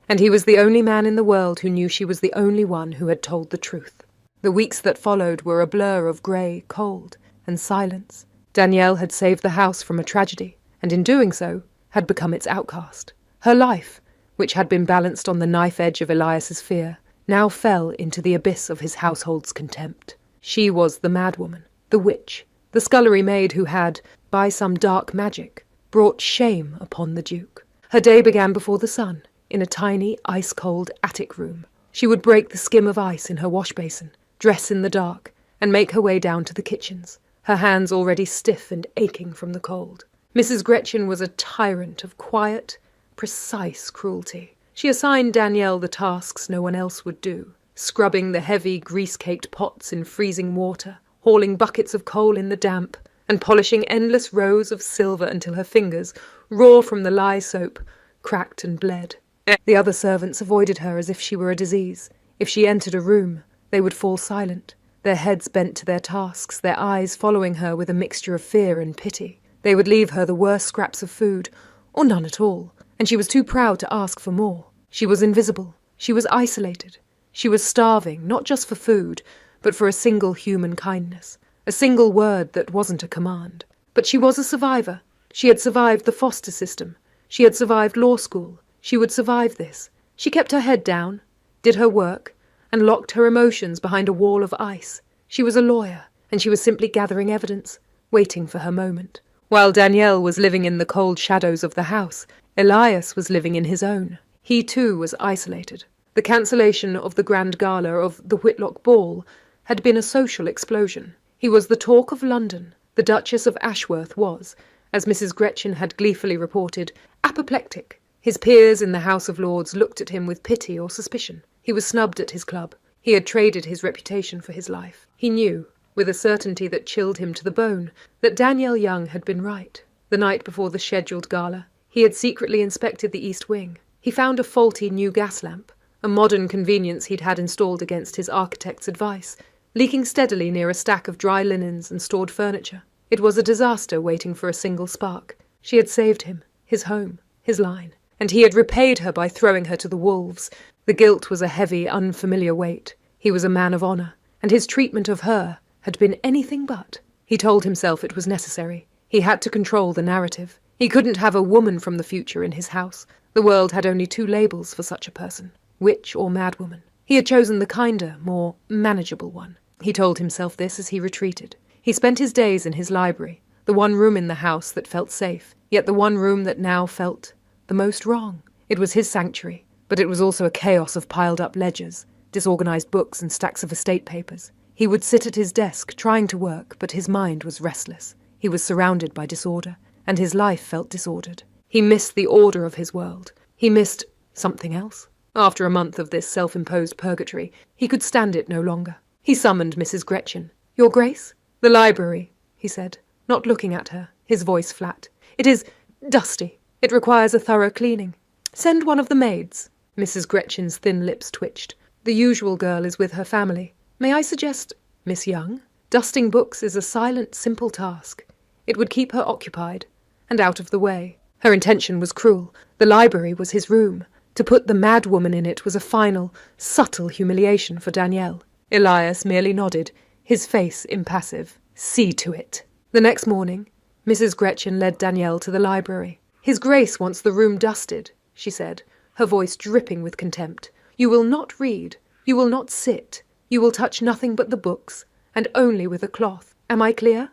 And he was the only man in the world who knew she was the only one who had told the truth. The weeks that followed were a blur of grey, cold, and silence. Danielle had saved the house from a tragedy, and in doing so, had become its outcast. Her life, which had been balanced on the knife edge of Elias's fear, now fell into the abyss of his household's contempt. She was the madwoman, the witch, the scullery maid who had, by some dark magic, brought shame upon the Duke. Her day began before the sun, in a tiny, ice-cold attic room. She would break the skim of ice in her wash-basin, dress in the dark, and make her way down to the kitchens, her hands already stiff and aching from the cold. Mrs. Gretchen was a tyrant of quiet, precise cruelty. She assigned Danielle the tasks no one else would do, scrubbing the heavy, grease-caked pots in freezing water, hauling buckets of coal in the damp, and polishing endless rows of silver until her fingers, raw from the lye soap, cracked and bled. The other servants avoided her as if she were a disease. If she entered a room, they would fall silent, their heads bent to their tasks, their eyes following her with a mixture of fear and pity. They would leave her the worst scraps of food, or none at all, and she was too proud to ask for more. She was invisible. She was isolated. She was starving, not just for food, but for a single human kindness, a single word that wasn't a command. But she was a survivor. She had survived the foster system. She had survived law school. She would survive this. She kept her head down, did her work, and locked her emotions behind a wall of ice. She was a lawyer, and she was simply gathering evidence, waiting for her moment. While Danielle was living in the cold shadows of the house, Elias was living in his own. He too was isolated. The cancellation of the grand gala of the Whitlock Ball had been a social explosion. He was the talk of London. The Duchess of Ashworth was, as Mrs. Gretchen had gleefully reported, apoplectic. His peers in the House of Lords looked at him with pity or suspicion. He was snubbed at his club. He had traded his reputation for his life. He knew, with a certainty that chilled him to the bone, that Danielle Young had been right. The night before the scheduled gala, he had secretly inspected the East Wing. He found a faulty new gas lamp, a modern convenience he'd had installed against his architect's advice, leaking steadily near a stack of dry linens and stored furniture. It was a disaster waiting for a single spark. She had saved him, his home, his line, and he had repaid her by throwing her to the wolves. The guilt was a heavy, unfamiliar weight. He was a man of honour, and his treatment of her had been anything but. He told himself it was necessary. He had to control the narrative. He couldn't have a woman from the future in his house. The world had only two labels for such a person, witch or madwoman. He had chosen the kinder, more manageable one. He told himself this as he retreated. He spent his days in his library, the one room in the house that felt safe, yet the one room that now felt the most wrong. It was his sanctuary, but it was also a chaos of piled-up ledgers, disorganized books and stacks of estate papers. He would sit at his desk, trying to work, but his mind was restless. He was surrounded by disorder, and his life felt disordered. He missed the order of his world. He missed something else. After a month of this self-imposed purgatory, he could stand it no longer. He summoned Mrs. Gretchen. "Your Grace?" "The library," he said, not looking at her, his voice flat. "It is dusty. It requires a thorough cleaning. Send one of the maids." Mrs. Gretchen's thin lips twitched. "The usual girl is with her family. May I suggest Miss Young? Dusting books is a silent, simple task. It would keep her occupied and out of the way." Her intention was cruel. The library was his room. To put the madwoman in it was a final, subtle humiliation for Danielle. Elias merely nodded, his face impassive. "See to it." The next morning, Mrs. Gretchen led Danielle to the library. "His Grace wants the room dusted," she said, her voice dripping with contempt. "You will not read. You will not sit. You will touch nothing but the books, and only with a cloth. Am I clear?"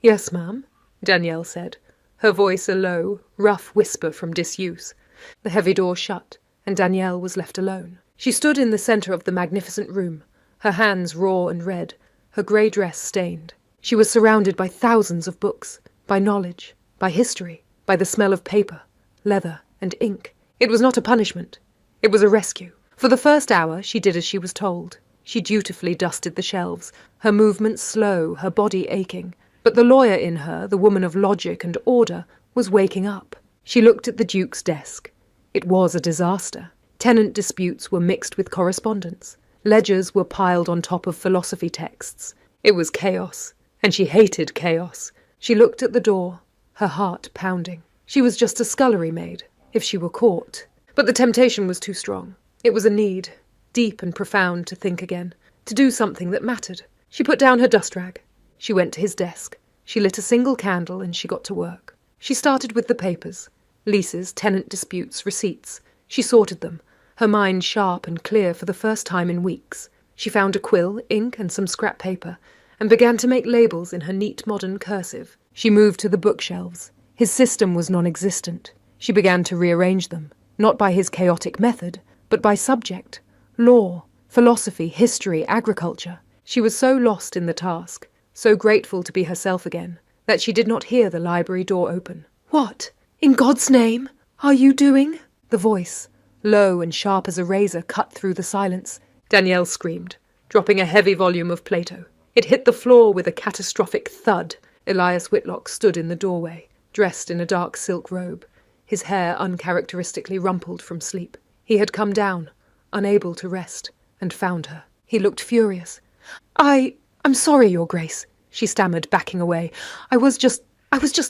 "Yes, ma'am," Danielle said, her voice a low, rough whisper from disuse. The heavy door shut, and Danielle was left alone. She stood in the centre of the magnificent room, her hands raw and red, her grey dress stained. She was surrounded by thousands of books, by knowledge, by history, by the smell of paper, leather, and ink. It was not a punishment. It was a rescue. For the first hour she did as she was told. She dutifully dusted the shelves, her movements slow, her body aching. But the lawyer in her, the woman of logic and order, was waking up. She looked at the Duke's desk. It was a disaster. Tenant disputes were mixed with correspondence. Ledgers were piled on top of philosophy texts. It was chaos, and she hated chaos. She looked at the door, her heart pounding. She was just a scullery maid, if she were caught. But the temptation was too strong. It was a need, deep and profound, to think again, to do something that mattered. She put down her dust rag. She went to his desk. She lit a single candle and she got to work. She started with the papers. Leases, tenant disputes, receipts. She sorted them, her mind sharp and clear for the first time in weeks. She found a quill, ink, and some scrap paper, and began to make labels in her neat modern cursive. She moved to the bookshelves. His system was non-existent. She began to rearrange them, not by his chaotic method, but by subject, law, philosophy, history, agriculture. She was so lost in the task, so grateful to be herself again, that she did not hear the library door open. "What, in God's name, are you doing?" The voice, low and sharp as a razor, cut through the silence. Danielle screamed, dropping a heavy volume of Plato. It hit the floor with a catastrophic thud. Elias Whitlock stood in the doorway, dressed in a dark silk robe, his hair uncharacteristically rumpled from sleep. He had come down, unable to rest, and found her. He looked furious. I'm sorry, Your Grace," she stammered, backing away. I was just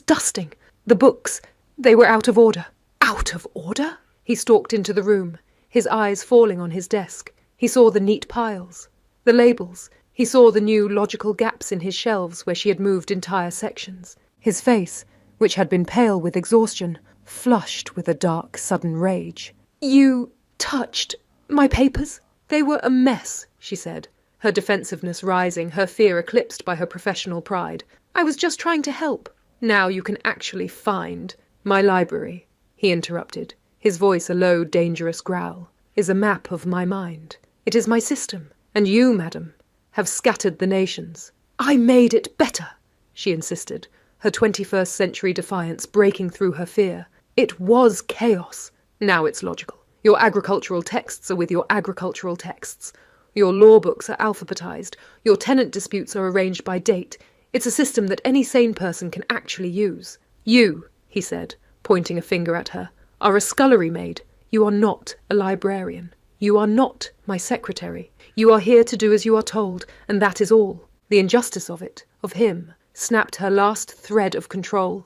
dusting. The books, they were out of order." "Out of order?" He stalked into the room, his eyes falling on his desk. He saw the neat piles, the labels. He saw the new logical gaps in his shelves where she had moved entire sections. His face, which had been pale with exhaustion, flushed with a dark, sudden rage. "You touched my papers?" "They were a mess," she said, her defensiveness rising, her fear eclipsed by her professional pride. "I was just trying to help." Now you can actually find. My library, he interrupted, his voice a low, dangerous growl, is a map of my mind. It is my system, and you, madam, have scattered the nations. I made it better, she insisted, her 21st century defiance breaking through her fear. It was chaos. Now it's logical. Your agricultural texts are with your agricultural texts. Your law books are alphabetized. Your tenant disputes are arranged by date. It's a system that any sane person can actually use. You, he said, pointing a finger at her, are a scullery maid. You are not a librarian. You are not my secretary. You are here to do as you are told, and that is all. The injustice of it, of him, snapped her last thread of control.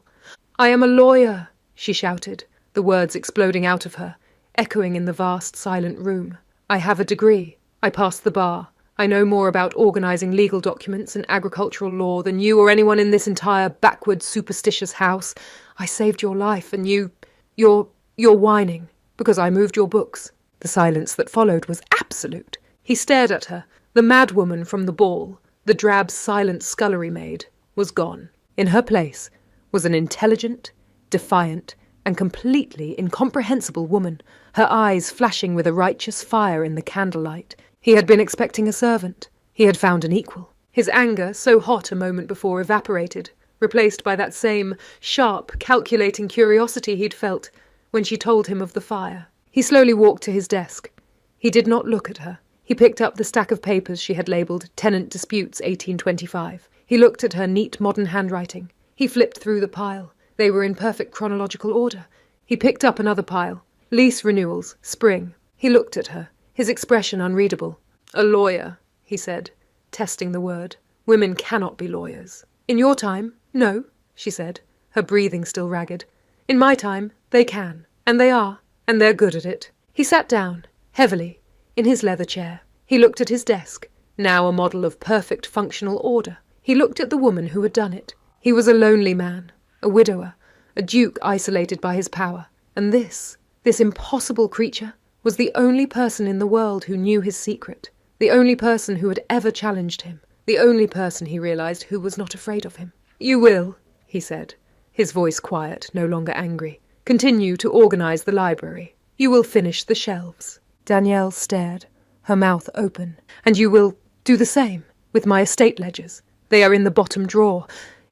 I am a lawyer, she shouted, the words exploding out of her, echoing in the vast, silent room. I have a degree. I passed the bar. I know more about organising legal documents and agricultural law than you or anyone in this entire backward, superstitious house. I saved your life, and you're whining, because I moved your books. The silence that followed was absolute. He stared at her. The madwoman from the ball, the drab, silent scullery maid, was gone. In her place was an intelligent, defiant, and completely incomprehensible woman, her eyes flashing with a righteous fire in the candlelight. He had been expecting a servant. He had found an equal. His anger, so hot a moment before, evaporated, replaced by that same sharp, calculating curiosity he'd felt when she told him of the fire. He slowly walked to his desk. He did not look at her. He picked up the stack of papers she had labelled Tenant Disputes 1825. He looked at her neat modern handwriting. He flipped through the pile. They were in perfect chronological order. He picked up another pile. Lease renewals, spring. He looked at her, his expression unreadable. A lawyer, he said, testing the word. Women cannot be lawyers. In your time, no, she said, her breathing still ragged. In my time, they can, and they are, and they're good at it. He sat down, heavily, in his leather chair. He looked at his desk, now a model of perfect functional order. He looked at the woman who had done it. He was a lonely man, a widower, a duke isolated by his power. And this impossible creature, was the only person in the world who knew his secret, the only person who had ever challenged him, the only person, he realized, who was not afraid of him. You will, he said, his voice quiet, no longer angry, continue to organize the library. You will finish the shelves. Danielle stared, her mouth open. And you will do the same with my estate ledgers. They are in the bottom drawer.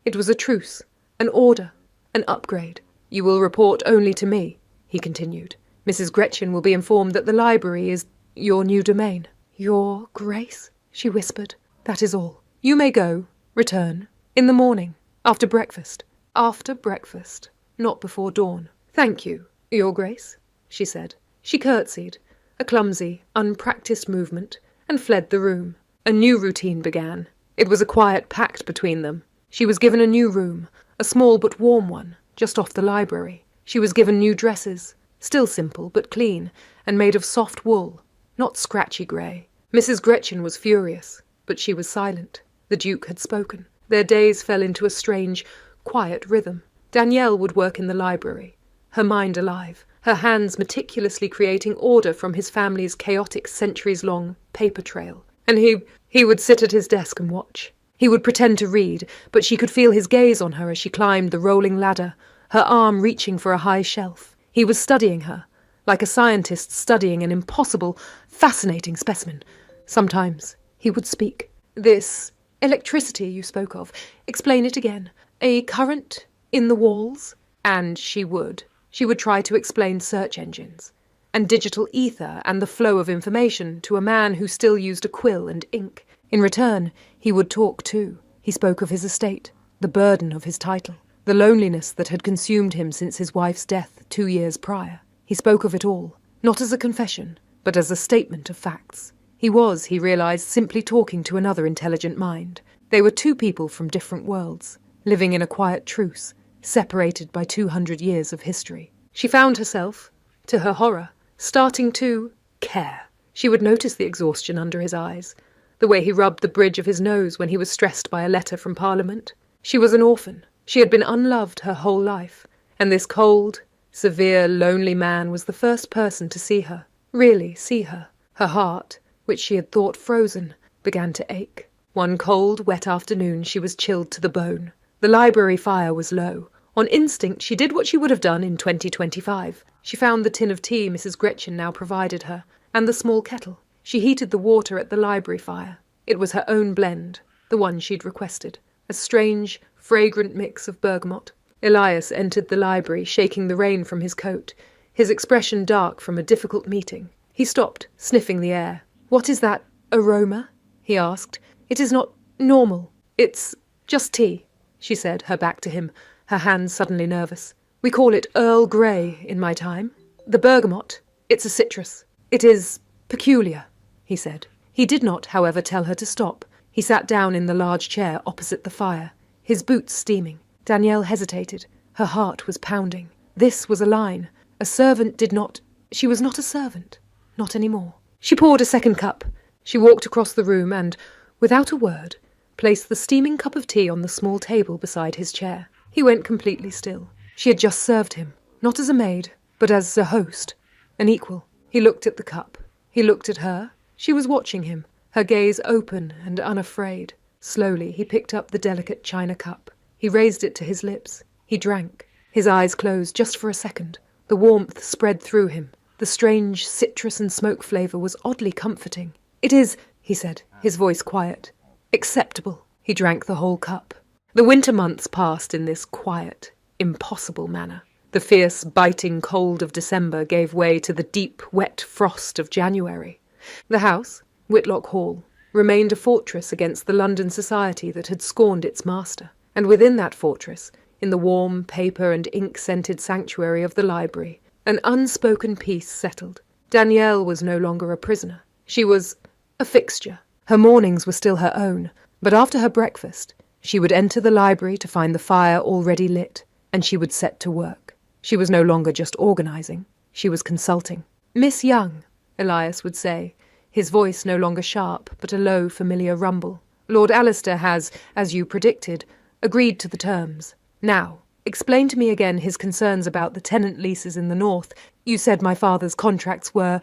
It was a truce, an order, an upgrade. You will report only to me, he continued. Mrs. Gretchen will be informed that the library is your new domain. Your Grace, she whispered. That is all. You may go, return, in the morning, after breakfast. After breakfast, not before dawn. Thank you, Your Grace, she said. She curtsied, a clumsy, unpractised movement, and fled the room. A new routine began. It was a quiet pact between them. She was given a new room, a small but warm one, just off the library. She was given new dresses, still simple but clean, and made of soft wool, not scratchy grey. Mrs. Gretchen was furious, but she was silent. The Duke had spoken. Their days fell into a strange, quiet rhythm. Danielle would work in the library, her mind alive, her hands meticulously creating order from his family's chaotic centuries-long paper trail. And he would sit at his desk and watch. He would pretend to read, but she could feel his gaze on her as she climbed the rolling ladder, her arm reaching for a high shelf. He was studying her, like a scientist studying an impossible, fascinating specimen. Sometimes he would speak. This electricity you spoke of, explain it again. A current in the walls? And she would. She would try to explain search engines, and digital ether and the flow of information to a man who still used a quill and ink. In return, he would talk too. He spoke of his estate, the burden of his title, the loneliness that had consumed him since his wife's death 2 years prior. He spoke of it all, not as a confession, but as a statement of facts. He was, he realized, simply talking to another intelligent mind. They were two people from different worlds, living in a quiet truce, separated by 200 years of history. She found herself, to her horror, starting to care. She would notice the exhaustion under his eyes, the way he rubbed the bridge of his nose when he was stressed by a letter from Parliament. She was an orphan. She had been unloved her whole life, and this cold, severe, lonely man was the first person to see her, really see her. Her heart, which she had thought frozen, began to ache. One cold, wet afternoon she was chilled to the bone. The library fire was low. On instinct, she did what she would have done in 2025. She found the tin of tea Mrs. Gretchen now provided her, and the small kettle. She heated the water at the library fire. It was her own blend, the one she'd requested, a strange, fragrant mix of bergamot. Elias entered the library, shaking the rain from his coat, his expression dark from a difficult meeting. He stopped, sniffing the air. "What is that aroma?" he asked. "It is not normal. It's just tea," she said, her back to him, her hands suddenly nervous. "We call it Earl Grey in my time. The bergamot, it's a citrus. It is peculiar," he said. He did not, however, tell her to stop. He sat down in the large chair opposite the fire, his boots steaming. Danielle hesitated. Her heart was pounding. This was a line. A servant did not... She was not a servant. Not anymore. She poured a second cup. She walked across the room and, without a word, placed the steaming cup of tea on the small table beside his chair. He went completely still. She had just served him, not as a maid, but as a host, an equal. He looked at the cup. He looked at her. She was watching him, her gaze open and unafraid. Slowly he picked up the delicate china cup. He raised it to his lips. He drank. His eyes closed just for a second. The warmth spread through him. The strange citrus and smoke flavour was oddly comforting. "It is," he said, his voice quiet, "acceptable." He drank the whole cup. The winter months passed in this quiet, impossible manner. The fierce, biting cold of December gave way to the deep, wet frost of January. The house, Whitlock Hall, remained a fortress against the London society that had scorned its master. And within that fortress, in the warm, paper and ink-scented sanctuary of the library, an unspoken peace settled. Danielle was no longer a prisoner. She was a fixture. Her mornings were still her own, but after her breakfast, she would enter the library to find the fire already lit, and she would set to work. She was no longer just organising. She was consulting. "Miss Young," Elias would say, his voice no longer sharp, but a low, familiar rumble. "Lord Alistair has, as you predicted, agreed to the terms. Now, explain to me again his concerns about the tenant leases in the north. You said my father's contracts were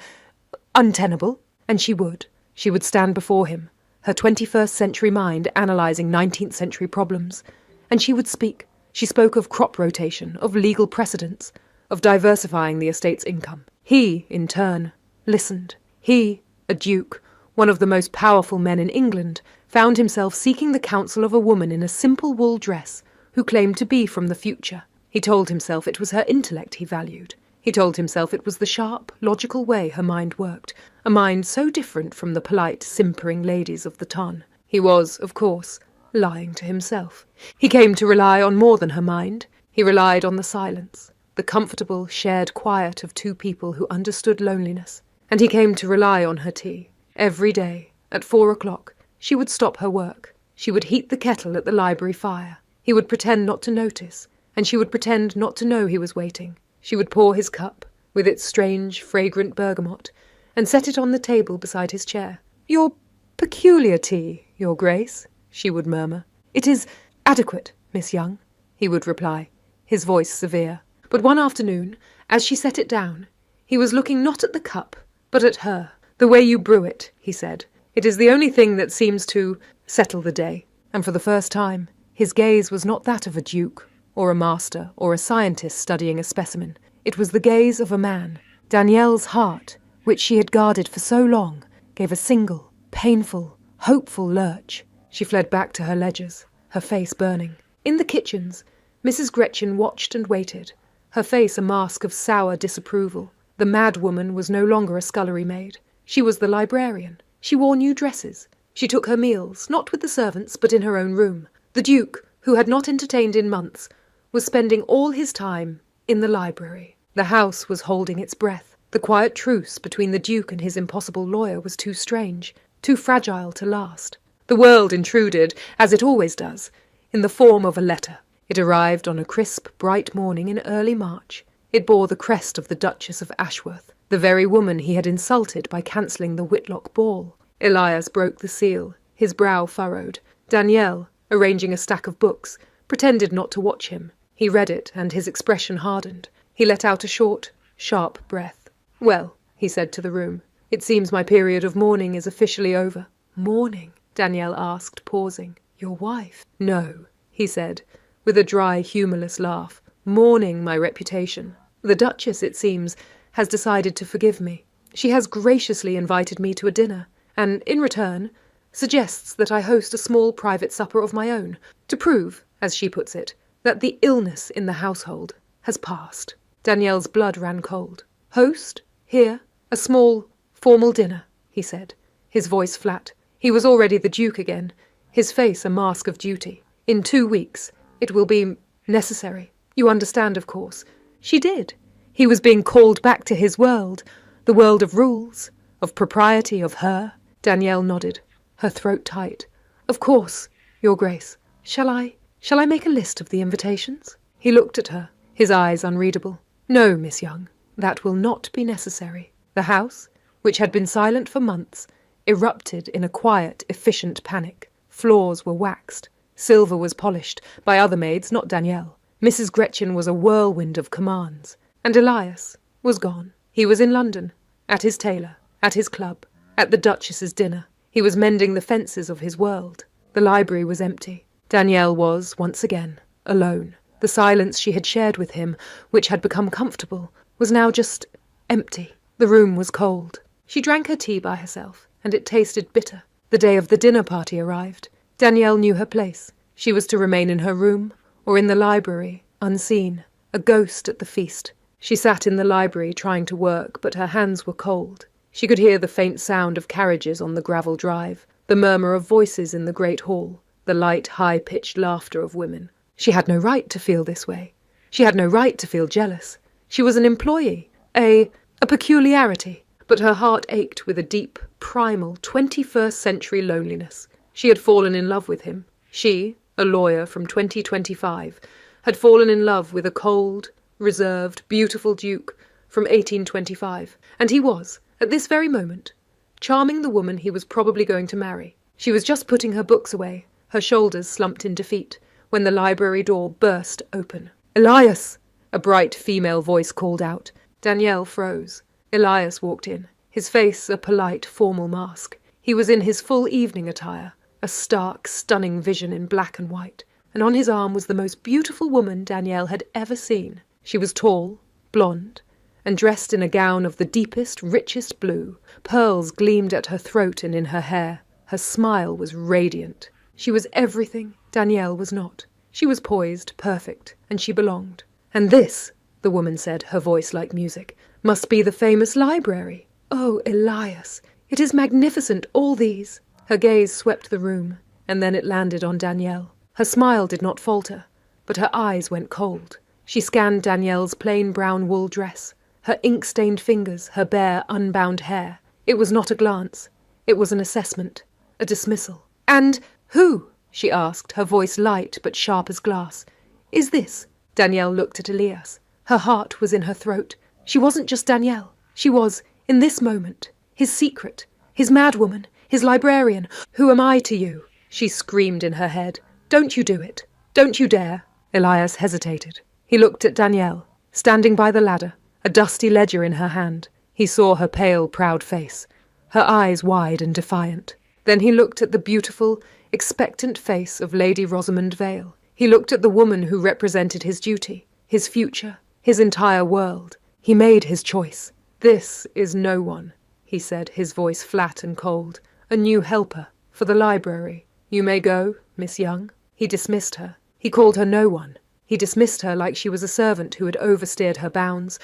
untenable." And she would. She would stand before him, her 21st century mind analysing 19th century problems. And she would speak. She spoke of crop rotation, of legal precedents, of diversifying the estate's income. He, in turn, listened. He, a duke, one of the most powerful men in England, found himself seeking the counsel of a woman in a simple wool dress who claimed to be from the future. He told himself it was her intellect he valued. He told himself it was the sharp, logical way her mind worked, a mind so different from the polite, simpering ladies of the ton. He was, of course, lying to himself. He came to rely on more than her mind. He relied on the silence, the comfortable, shared quiet of two people who understood loneliness. And he came to rely on her tea. Every day, at 4 o'clock, she would stop her work. She would heat the kettle at the library fire. He would pretend not to notice, and she would pretend not to know he was waiting. She would pour his cup, with its strange, fragrant bergamot, and set it on the table beside his chair. "Your peculiar tea, Your Grace," she would murmur. "It is adequate, Miss Young," he would reply, his voice severe. But one afternoon, as she set it down, he was looking not at the cup, but at her. "The way you brew it," he said. "It is the only thing that seems to settle the day." And for the first time, his gaze was not that of a duke, or a master, or a scientist studying a specimen. It was the gaze of a man. Danielle's heart, which she had guarded for so long, gave a single, painful, hopeful lurch. She fled back to her ledgers, her face burning. In the kitchens, Mrs. Gretchen watched and waited, her face a mask of sour disapproval. The madwoman was no longer a scullery maid. She was the librarian. She wore new dresses. She took her meals, not with the servants, but in her own room. The Duke, who had not entertained in months, was spending all his time in the library. The house was holding its breath. The quiet truce between the Duke and his impossible lawyer was too strange, too fragile to last. The world intruded, as it always does, in the form of a letter. It arrived on a crisp, bright morning in early March. It bore the crest of the Duchess of Ashworth, the very woman he had insulted by cancelling the Whitlock ball. Elias broke the seal, his brow furrowed. Danielle, arranging a stack of books, pretended not to watch him. He read it, and his expression hardened. He let out a short, sharp breath. "Well," he said to the room, "it seems my period of mourning is officially over." "Mourning?" Danielle asked, pausing. "Your wife?" "No," he said, with a dry, humourless laugh, mourning my reputation. The Duchess, it seems, has decided to forgive me. She has graciously invited me to a dinner, and, in return, suggests that I host a small private supper of my own, to prove, as she puts it, that the illness in the household has passed. Danielle's blood ran cold. Host? Here? A small, formal dinner, he said, his voice flat. He was already the Duke again, his face a mask of duty. In 2 weeks, it will be necessary. You understand, of course. She did. He was being called back to his world, the world of rules, of propriety, of her. Danielle nodded, her throat tight. Of course, Your Grace. Shall I make a list of the invitations? He looked at her, his eyes unreadable. No, Miss Young, that will not be necessary. The house, which had been silent for months, erupted in a quiet, efficient panic. Floors were waxed. Silver was polished, by other maids, not Danielle. Mrs. Gretchen was a whirlwind of commands. And Elias was gone. He was in London, at his tailor, at his club, at the Duchess's dinner. He was mending the fences of his world. The library was empty. Danielle was, once again, alone. The silence she had shared with him, which had become comfortable, was now just empty. The room was cold. She drank her tea by herself, and it tasted bitter. The day of the dinner party arrived. Danielle knew her place. She was to remain in her room, or in the library, unseen, a ghost at the feast. She sat in the library trying to work, but her hands were cold. She could hear the faint sound of carriages on the gravel drive, the murmur of voices in the great hall, the light, high-pitched laughter of women. She had no right to feel this way. She had no right to feel jealous. She was an employee, a peculiarity, but her heart ached with a deep, primal, 21st-century loneliness. She had fallen in love with him. She, a lawyer from 2025, had fallen in love with a cold, reserved, beautiful duke from 1825, and he was, at this very moment, charming the woman he was probably going to marry. She was just putting her books away, her shoulders slumped in defeat, when the library door burst open. "Elias!" a bright female voice called out. Danielle froze. Elias walked in, his face a polite, formal mask. He was in his full evening attire, a stark, stunning vision in black and white, and on his arm was the most beautiful woman Danielle had ever seen. She was tall, blonde, and dressed in a gown of the deepest, richest blue. Pearls gleamed at her throat and in her hair. Her smile was radiant. She was everything Danielle was not. She was poised, perfect, and she belonged. "And this," the woman said, her voice like music, "must be the famous library. Oh, Elias, it is magnificent, all these." Her gaze swept the room, and then it landed on Danielle. Her smile did not falter, but her eyes went cold. She scanned Danielle's plain brown wool dress, her ink-stained fingers, her bare, unbound hair. It was not a glance. It was an assessment, a dismissal. "And who?" she asked, her voice light but sharp as glass. "Is this?" Danielle looked at Elias. Her heart was in her throat. She wasn't just Danielle. She was, in this moment, his secret, his madwoman, his librarian. "Who am I to you?" she screamed in her head. "Don't you do it. Don't you dare." Elias hesitated. He looked at Danielle, standing by the ladder, a dusty ledger in her hand. He saw her pale, proud face, her eyes wide and defiant. Then he looked at the beautiful, expectant face of Lady Rosamond Vale. He looked at the woman who represented his duty, his future, his entire world. He made his choice. "This is no one," he said, his voice flat and cold. "A new helper for the library. You may go, Miss Young." He dismissed her. He called her no one. He dismissed her like she was a servant who had oversteered her bounds,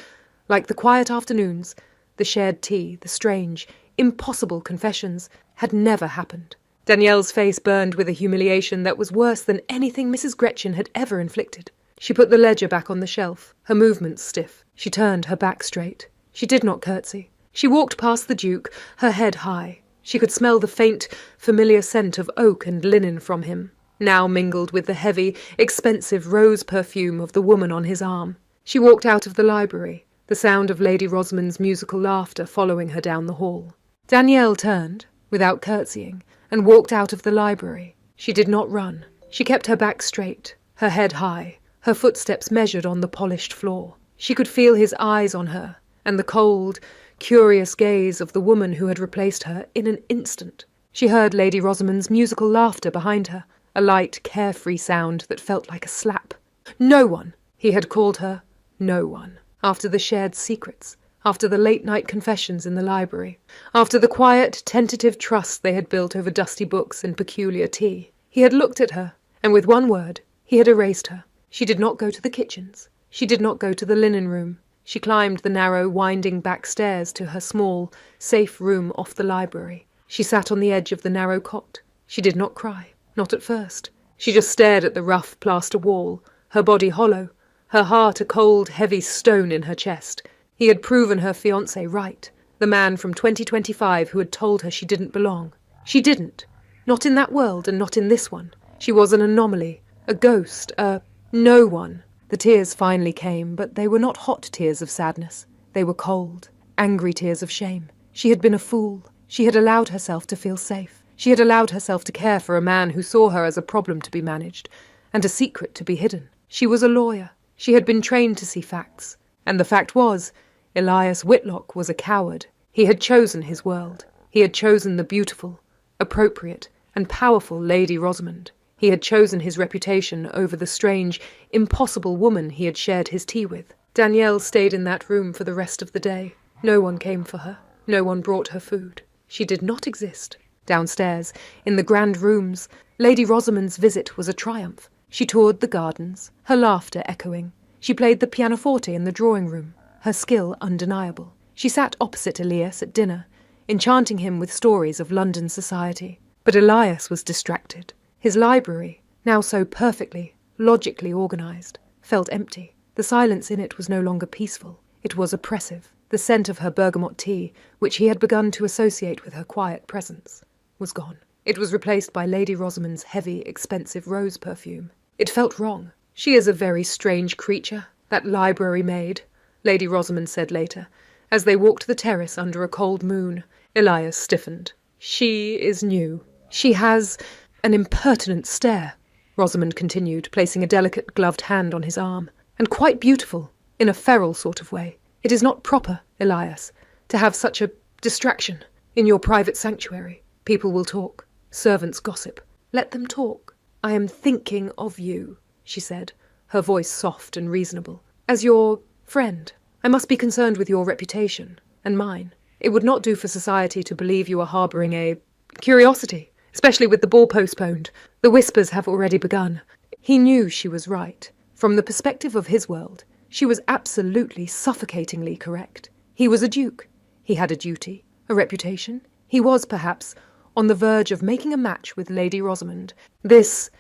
like the quiet afternoons, the shared tea, the strange, impossible confessions had never happened. Danielle's face burned with a humiliation that was worse than anything Mrs. Gretchen had ever inflicted. She put the ledger back on the shelf, her movements stiff. She turned her back straight. She did not curtsy. She walked past the Duke, her head high. She could smell the faint, familiar scent of oak and linen from him, now mingled with the heavy, expensive rose perfume of the woman on his arm. She walked out of the library, the sound of Lady Rosamond's musical laughter following her down the hall. Danielle turned, without curtsying, and walked out of the library. She did not run. She kept her back straight, her head high, her footsteps measured on the polished floor. She could feel his eyes on her, and the cold, curious gaze of the woman who had replaced her in an instant. She heard Lady Rosamond's musical laughter behind her, a light, carefree sound that felt like a slap. No one! He had called her no one. After the shared secrets, after the late-night confessions in the library, after the quiet, tentative trust they had built over dusty books and peculiar tea, he had looked at her, and with one word, he had erased her. She did not go to the kitchens. She did not go to the linen room. She climbed the narrow, winding back stairs to her small, safe room off the library. She sat on the edge of the narrow cot. She did not cry, not at first. She just stared at the rough plaster wall, her body hollow, her heart a cold, heavy stone in her chest. He had proven her fiancé right, the man from 2025 who had told her she didn't belong. She didn't. Not in that world and not in this one. She was an anomaly, a ghost, a no one. The tears finally came, but they were not hot tears of sadness. They were cold, angry tears of shame. She had been a fool. She had allowed herself to feel safe. She had allowed herself to care for a man who saw her as a problem to be managed, and a secret to be hidden. She was a lawyer. She had been trained to see facts. And the fact was, Elias Whitlock was a coward. He had chosen his world. He had chosen the beautiful, appropriate, and powerful Lady Rosamond. He had chosen his reputation over the strange, impossible woman he had shared his tea with. Danielle stayed in that room for the rest of the day. No one came for her. No one brought her food. She did not exist. Downstairs, in the grand rooms, Lady Rosamond's visit was a triumph. She toured the gardens, her laughter echoing. She played the pianoforte in the drawing room, her skill undeniable. She sat opposite Elias at dinner, enchanting him with stories of London society. But Elias was distracted. His library, now so perfectly, logically organised, felt empty. The silence in it was no longer peaceful. It was oppressive. The scent of her bergamot tea, which he had begun to associate with her quiet presence, was gone. It was replaced by Lady Rosamond's heavy, expensive rose perfume. It felt wrong. "She is a very strange creature, that library maid," Lady Rosamond said later, as they walked the terrace under a cold moon. Elias stiffened. "She is new. She has an impertinent stare," Rosamond continued, placing a delicate gloved hand on his arm. "And quite beautiful, in a feral sort of way. It is not proper, Elias, to have such a distraction in your private sanctuary. People will talk. Servants gossip. Let them talk. I am thinking of you," she said, her voice soft and reasonable. "As your friend, I must be concerned with your reputation, and mine. It would not do for society to believe you are harbouring a curiosity, especially with the ball postponed. The whispers have already begun." He knew she was right. From the perspective of his world, she was absolutely suffocatingly correct. He was a duke. He had a duty, a reputation. He was, perhaps, on the verge of making a match with Lady Rosamond. This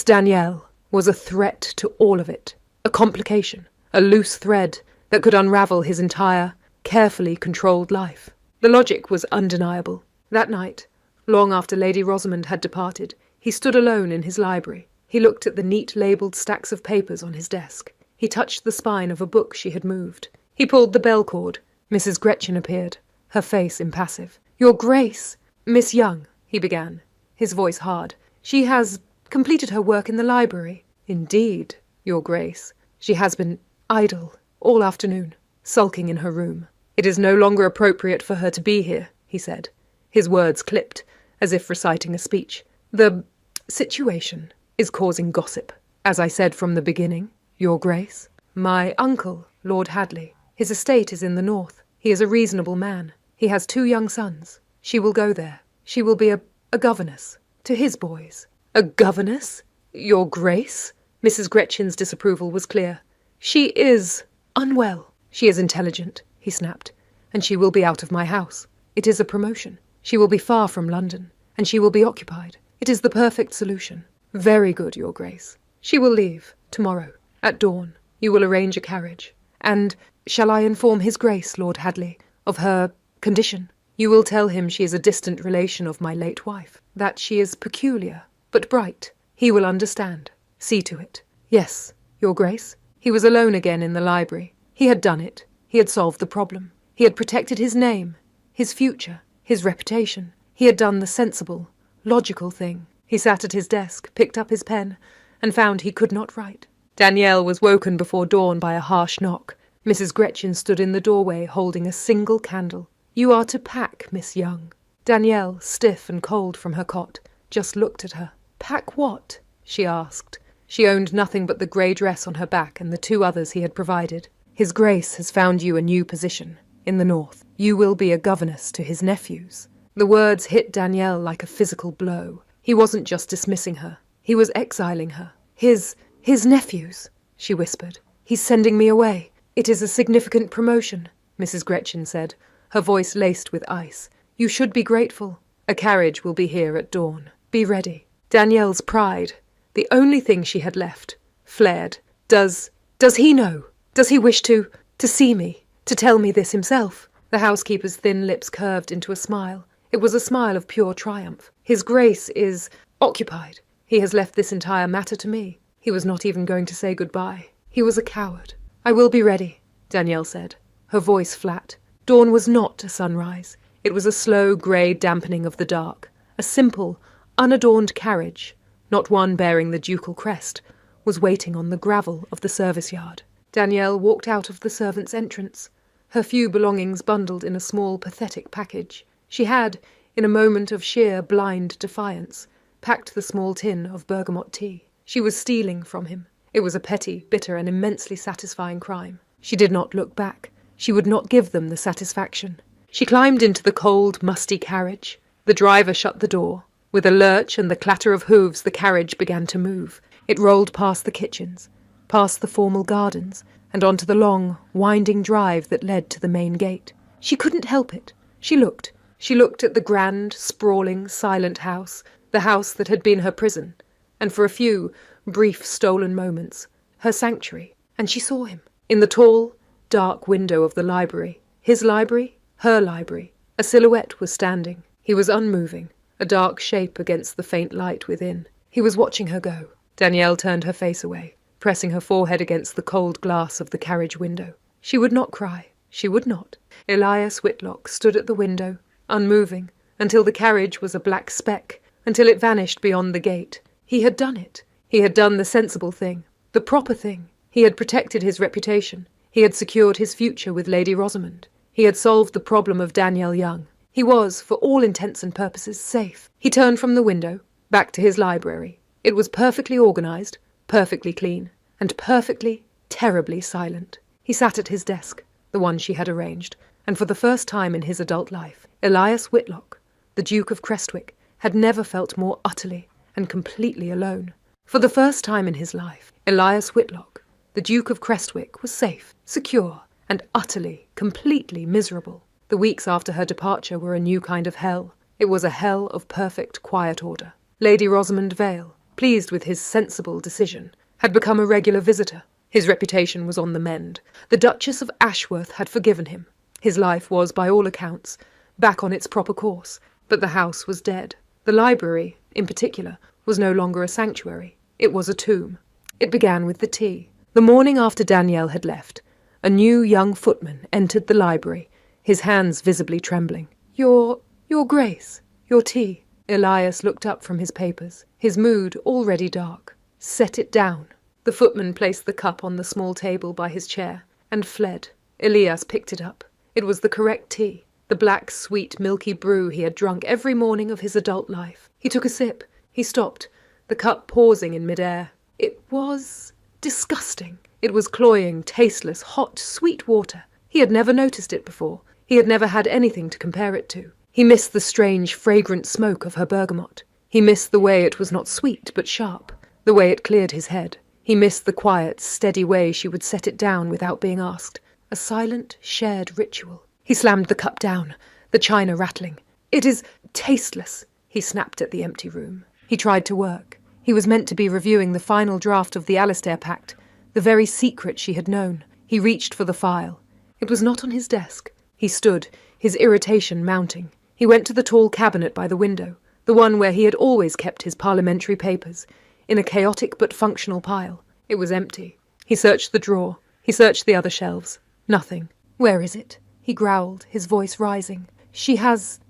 Danielle was a threat to all of it, a complication, a loose thread that could unravel his entire, carefully controlled life. The logic was undeniable. That night, long after Lady Rosamond had departed, he stood alone in his library. He looked at the neat labelled stacks of papers on his desk. He touched the spine of a book she had moved. He pulled the bell cord. Mrs. Gretchen appeared, her face impassive. "Your Grace, Miss Young," he began, his voice hard. "She has completed her work in the library." "Indeed, Your Grace. She has been idle all afternoon, sulking in her room. It is no longer appropriate for her to be here," he said. His words clipped, as if reciting a speech. "The situation is causing gossip. As I said from the beginning, Your Grace. My uncle, Lord Hadley. His estate is in the north. He is a reasonable man. He has 2 young sons. She will go there. She will be a governess to his boys." "A governess? Your Grace?" Mrs. Gretchen's disapproval was clear. "She is unwell. She is intelligent," he snapped, "and she will be out of my house. It is a promotion. She will be far from London, and she will be occupied. It is the perfect solution." "Very good, Your Grace. She will leave tomorrow, at dawn. You will arrange a carriage. And shall I inform His Grace, Lord Hadley, of her condition? You will tell him she is a distant relation of my late wife, that she is peculiar, but bright. He will understand. See to it." "Yes, Your Grace." He was alone again in the library. He had done it. He had solved the problem. He had protected his name, his future, his reputation. He had done the sensible, logical thing. He sat at his desk, picked up his pen, and found he could not write. Danielle was woken before dawn by a harsh knock. Mrs. Gretchen stood in the doorway holding a single candle. "You are to pack, Miss Young." Danielle, stiff and cold from her cot, just looked at her. Pack what? She asked. She owned nothing but the grey dress on her back and the 2 others he had provided. His Grace has found you a new position, in the north. You will be a governess to his nephews. The words hit Danielle like a physical blow. He wasn't just dismissing her. He was exiling her. His nephews, she whispered. He's sending me away. It is a significant promotion, Mrs. Gretchen said, her voice laced with ice. You should be grateful. A carriage will be here at dawn. Be ready. Danielle's pride, the only thing she had left, flared. Does he know? Does he wish to see me? To tell me this himself? The housekeeper's thin lips curved into a smile. It was a smile of pure triumph. His Grace is occupied. He has left this entire matter to me. He was not even going to say goodbye. He was a coward. I will be ready, Danielle said, her voice flat. Dawn was not a sunrise. It was a slow grey dampening of the dark. A simple, unadorned carriage, not one bearing the ducal crest, was waiting on the gravel of the service yard. Danielle walked out of the servants' entrance, her few belongings bundled in a small, pathetic package. She had, in a moment of sheer, blind defiance, packed the small tin of bergamot tea. She was stealing from him. It was a petty, bitter, and immensely satisfying crime. She did not look back. She would not give them the satisfaction. She climbed into the cold, musty carriage. The driver shut the door. With a lurch and the clatter of hooves, the carriage began to move. It rolled past the kitchens, past the formal gardens, and onto the long, winding drive that led to the main gate. She couldn't help it. She looked. She looked at the grand, sprawling, silent house, the house that had been her prison, and for a few brief, stolen moments, her sanctuary, and she saw him. In the tall, dark window of the library, his library, her library, a silhouette was standing. He was unmoving, a dark shape against the faint light within. He was watching her go. Danielle turned her face away, pressing her forehead against the cold glass of the carriage window. She would not cry. She would not. Elias Whitlock stood at the window, unmoving, until the carriage was a black speck, until it vanished beyond the gate. He had done it. He had done the sensible thing, the proper thing. He had protected his reputation. He had secured his future with Lady Rosamond. He had solved the problem of Danielle Young. He was, for all intents and purposes, safe. He turned from the window, back to his library. It was perfectly organised, perfectly clean, and perfectly, terribly silent. He sat at his desk, the one she had arranged, and for the first time in his adult life, Elias Whitlock, the Duke of Crestwick, had never felt more utterly and completely alone. For the first time in his life, Elias Whitlock, the Duke of Crestwick, was safe, secure, and utterly, completely miserable. The weeks after her departure were a new kind of hell. It was a hell of perfect quiet order. Lady Rosamond Vale, pleased with his sensible decision, had become a regular visitor. His reputation was on the mend. The Duchess of Ashworth had forgiven him. His life was, by all accounts, back on its proper course, but the house was dead. The library, in particular, was no longer a sanctuary. It was a tomb. It began with the tea. The morning after Danielle had left, a new young footman entered the library, his hands visibly trembling. Your Grace, your tea." Elias looked up from his papers, his mood already dark. "Set it down." The footman placed the cup on the small table by his chair and fled. Elias picked it up. It was the correct tea, the black, sweet, milky brew he had drunk every morning of his adult life. He took a sip. He stopped, the cup pausing in mid-air. It was disgusting. It was cloying, tasteless, hot, sweet water. He had never noticed it before. He had never had anything to compare it to. He missed the strange, fragrant smoke of her bergamot. He missed the way it was not sweet, but sharp, the way it cleared his head. He missed the quiet, steady way she would set it down without being asked. A silent, shared ritual. He slammed the cup down, the china rattling. "It is tasteless," he snapped at the empty room. He tried to work. He was meant to be reviewing the final draft of the Alistair Pact, the very secret she had known. He reached for the file. It was not on his desk. He stood, his irritation mounting. He went to the tall cabinet by the window, the one where he had always kept his parliamentary papers, in a chaotic but functional pile. It was empty. He searched the drawer. He searched the other shelves. Nothing. "Where is it?" he growled, his voice rising. She has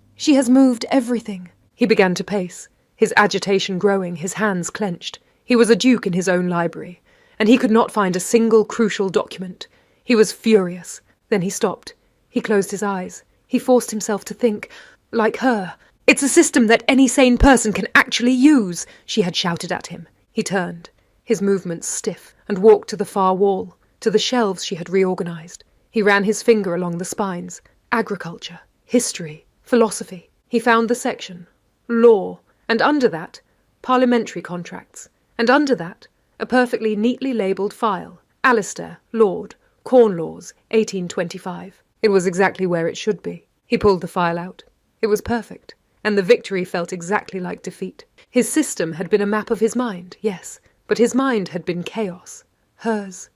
moved everything." He began to pace, his agitation growing, his hands clenched. He was a duke in his own library, and he could not find a single crucial document. He was furious. Then he stopped. He closed his eyes. He forced himself to think, like her, It's a system that any sane person can actually use, she had shouted at him. He turned, his movements stiff, and walked to the far wall, to the shelves she had reorganized. He ran his finger along the spines. Agriculture, history, philosophy. He found the section, law, and under that, parliamentary contracts, and under that, a perfectly neatly labelled file, Alistair, Lord, Corn Laws, 1825. It was exactly where it should be. He pulled the file out. It was perfect, and the victory felt exactly like defeat. His system had been a map of his mind, yes, but his mind had been chaos. Hers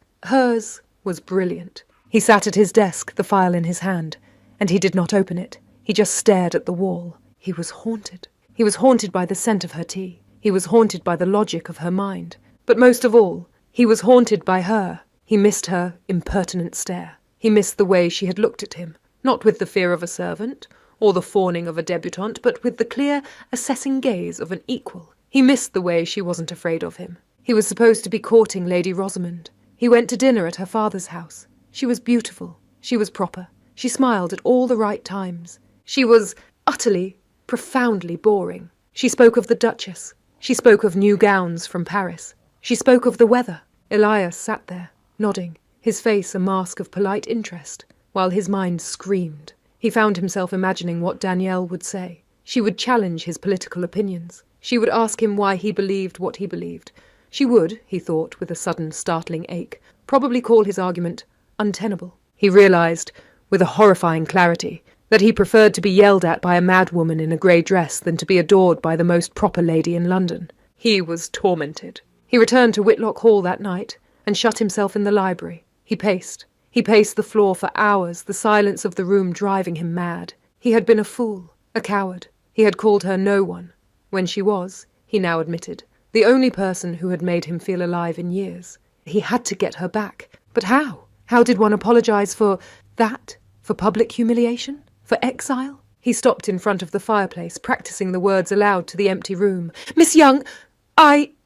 was brilliant. He sat at his desk, the file in his hand, and he did not open it. He just stared at the wall. He was haunted. He was haunted by the scent of her tea. He was haunted by the logic of her mind. But most of all, he was haunted by her. He missed her impertinent stare. He missed the way she had looked at him, not with the fear of a servant, or the fawning of a debutante, but with the clear, assessing gaze of an equal. He missed the way she wasn't afraid of him. He was supposed to be courting Lady Rosamond. He went to dinner at her father's house. She was beautiful. She was proper. She smiled at all the right times. She was utterly, profoundly boring. She spoke of the Duchess. She spoke of new gowns from Paris. She spoke of the weather. Elias sat there, nodding, his face a mask of polite interest, while his mind screamed. He found himself imagining what Danielle would say. She would challenge his political opinions. She would ask him why he believed what he believed. She would, he thought with a sudden startling ache, probably call his argument untenable. He realised, with a horrifying clarity, that he preferred to be yelled at by a madwoman in a grey dress than to be adored by the most proper lady in London. He was tormented. He returned to Whitlock Hall that night and shut himself in the library. He paced the floor for hours, the silence of the room driving him mad. He had been a fool, a coward. He had called her no one, when she was, he now admitted, the only person who had made him feel alive in years. He had to get her back. But how? How did one apologise for that? For public humiliation? For exile? He stopped in front of the fireplace, practising the words aloud to the empty room. "Miss Young,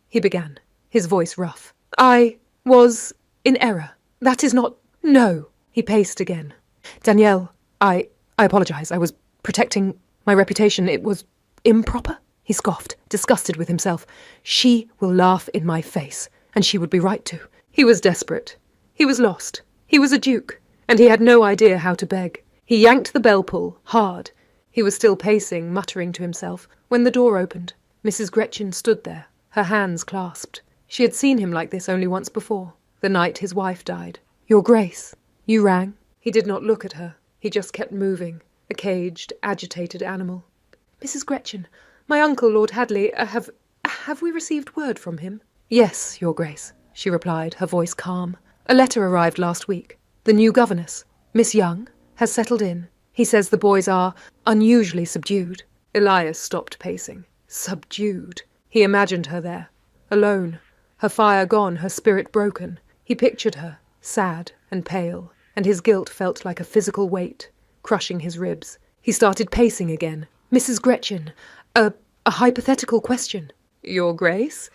he began, his voice rough. "I was in error. That is not... No." He paced again. "Danielle, I apologise. I was protecting my reputation. It was improper." He scoffed, disgusted with himself. "She will laugh in my face, and she would be right to." He was desperate. He was lost. He was a duke, and he had no idea how to beg. He yanked the bell pull, hard. He was still pacing, muttering to himself, when the door opened. Mrs. Gretchen stood there, her hands clasped. She had seen him like this only once before, the night his wife died. "Your Grace, you rang?" He did not look at her. He just kept moving, a caged, agitated animal. "Mrs. Gretchen, my uncle, Lord Hadley, have we received word from him?" "Yes, Your Grace," she replied, her voice calm. "A letter arrived last week. The new governess, Miss Young, has settled in. He says the boys are unusually subdued." Elias stopped pacing. Subdued. He imagined her there, alone, her fire gone, her spirit broken. He pictured her, sad and pale, and his guilt felt like a physical weight, crushing his ribs. He started pacing again. "Mrs. Gretchen, a hypothetical question." "Your Grace?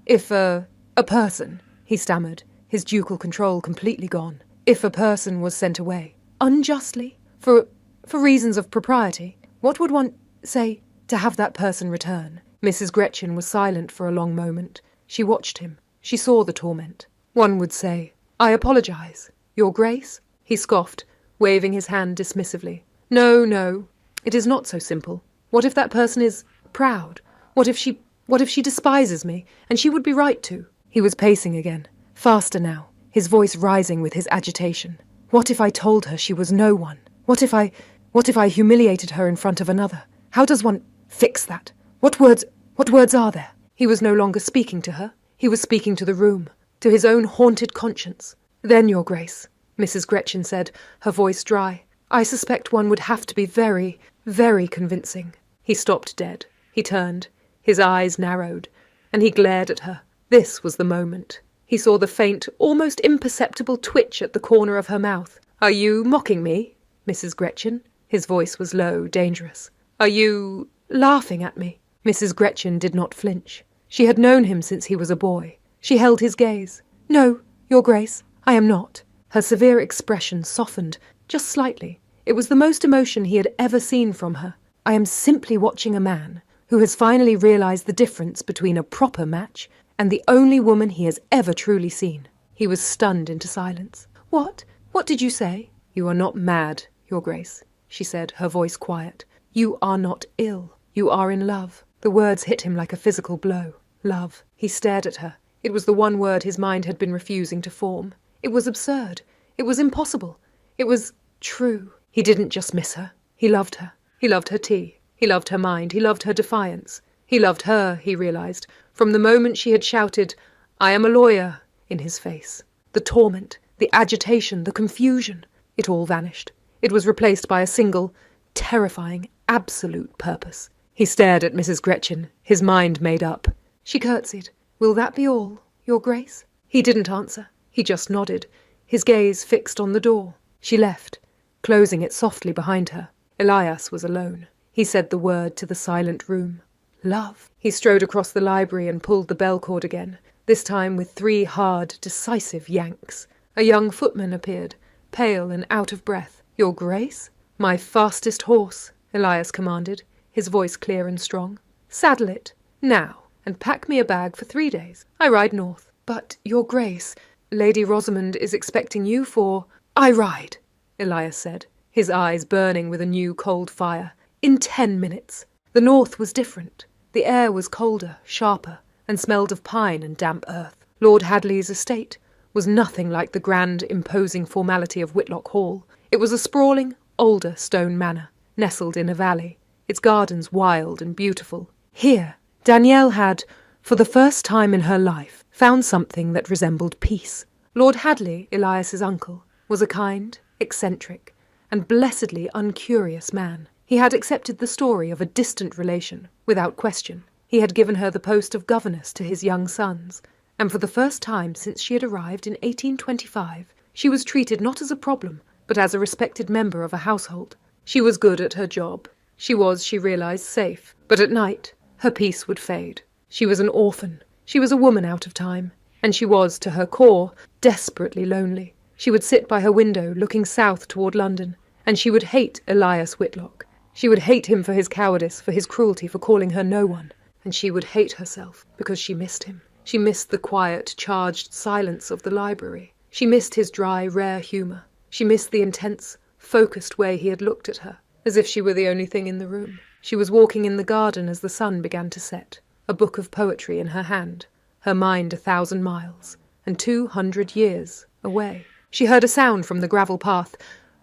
If a person," he stammered, his ducal control completely gone. "If a person was sent away, unjustly, for reasons of propriety, what would one say to have that person return?" Mrs. Gretchen was silent for a long moment. She watched him. She saw the torment. "One would say, 'I apologise, Your Grace?'" He scoffed, waving his hand dismissively. No, it is not so simple. What if that person is proud? What if she despises me, and she would be right to?" He was pacing again, faster now, his voice rising with his agitation. "What if I told her she was no one? What if I humiliated her in front of another? How does one fix that? What words are there?" He was no longer speaking to her. He was speaking to the room, to his own haunted conscience. "Then, Your Grace," Mrs. Gretchen said, her voice dry, "I suspect one would have to be very, very convincing." He stopped dead. He turned. His eyes narrowed, and he glared at her. This was the moment. He saw the faint, almost imperceptible twitch at the corner of her mouth. "Are you mocking me, Mrs. Gretchen?" His voice was low, dangerous. "Are you laughing at me?" Mrs. Gretchen did not flinch. She had known him since he was a boy. She held his gaze. "No, Your Grace, I am not." Her severe expression softened, just slightly. It was the most emotion he had ever seen from her. I am simply watching a man who has finally realized the difference between a proper match and the only woman he has ever truly seen. He was stunned into silence. What? What did you say? You are not mad, Your Grace, she said, her voice quiet. You are not ill. You are in love. The words hit him like a physical blow. Love. He stared at her. It was the one word his mind had been refusing to form. It was absurd. It was impossible. It was true. He didn't just miss her. He loved her. He loved her tea. He loved her mind. He loved her defiance. He loved her, he realized, from the moment she had shouted, "I am a lawyer," in his face. The torment, the agitation, the confusion, it all vanished. It was replaced by a single, terrifying, absolute purpose. He stared at Mrs. Gretchen, his mind made up. She curtsied. "Will that be all, Your Grace?" He didn't answer. He just nodded, his gaze fixed on the door. She left, closing it softly behind her. Elias was alone. He said the word to the silent room. Love. He strode across the library and pulled the bell cord again, this time with 3 hard, decisive yanks. A young footman appeared, pale and out of breath. "Your Grace?" "My fastest horse," Elias commanded, his voice clear and strong. "Saddle it, now, and pack me a bag for 3 days. I ride north." "But, Your Grace, Lady Rosamond is expecting you for—" "I ride," Elias said, his eyes burning with a new cold fire. "In 10 minutes." The north was different. The air was colder, sharper, and smelled of pine and damp earth. Lord Hadley's estate was nothing like the grand, imposing formality of Whitlock Hall. It was a sprawling, older stone manor, nestled in a valley, its gardens wild and beautiful. Here, Danielle had, for the first time in her life, found something that resembled peace. Lord Hadley, Elias's uncle, was a kind, eccentric, and blessedly uncurious man. He had accepted the story of a distant relation, without question. He had given her the post of governess to his young sons, and for the first time since she had arrived in 1825, she was treated not as a problem, but as a respected member of a household. She was good at her job. She was, she realized, safe. But at night, her peace would fade. She was an orphan. She was a woman out of time. And she was, to her core, desperately lonely. She would sit by her window, looking south toward London, and she would hate Elias Whitlock. She would hate him for his cowardice, for his cruelty, for calling her no one. And she would hate herself because she missed him. She missed the quiet, charged silence of the library. She missed his dry, rare humour. She missed the intense, focused way he had looked at her, as if she were the only thing in the room. She was walking in the garden as the sun began to set, a book of poetry in her hand, her mind 1,000 miles, and 200 years away. She heard a sound from the gravel path,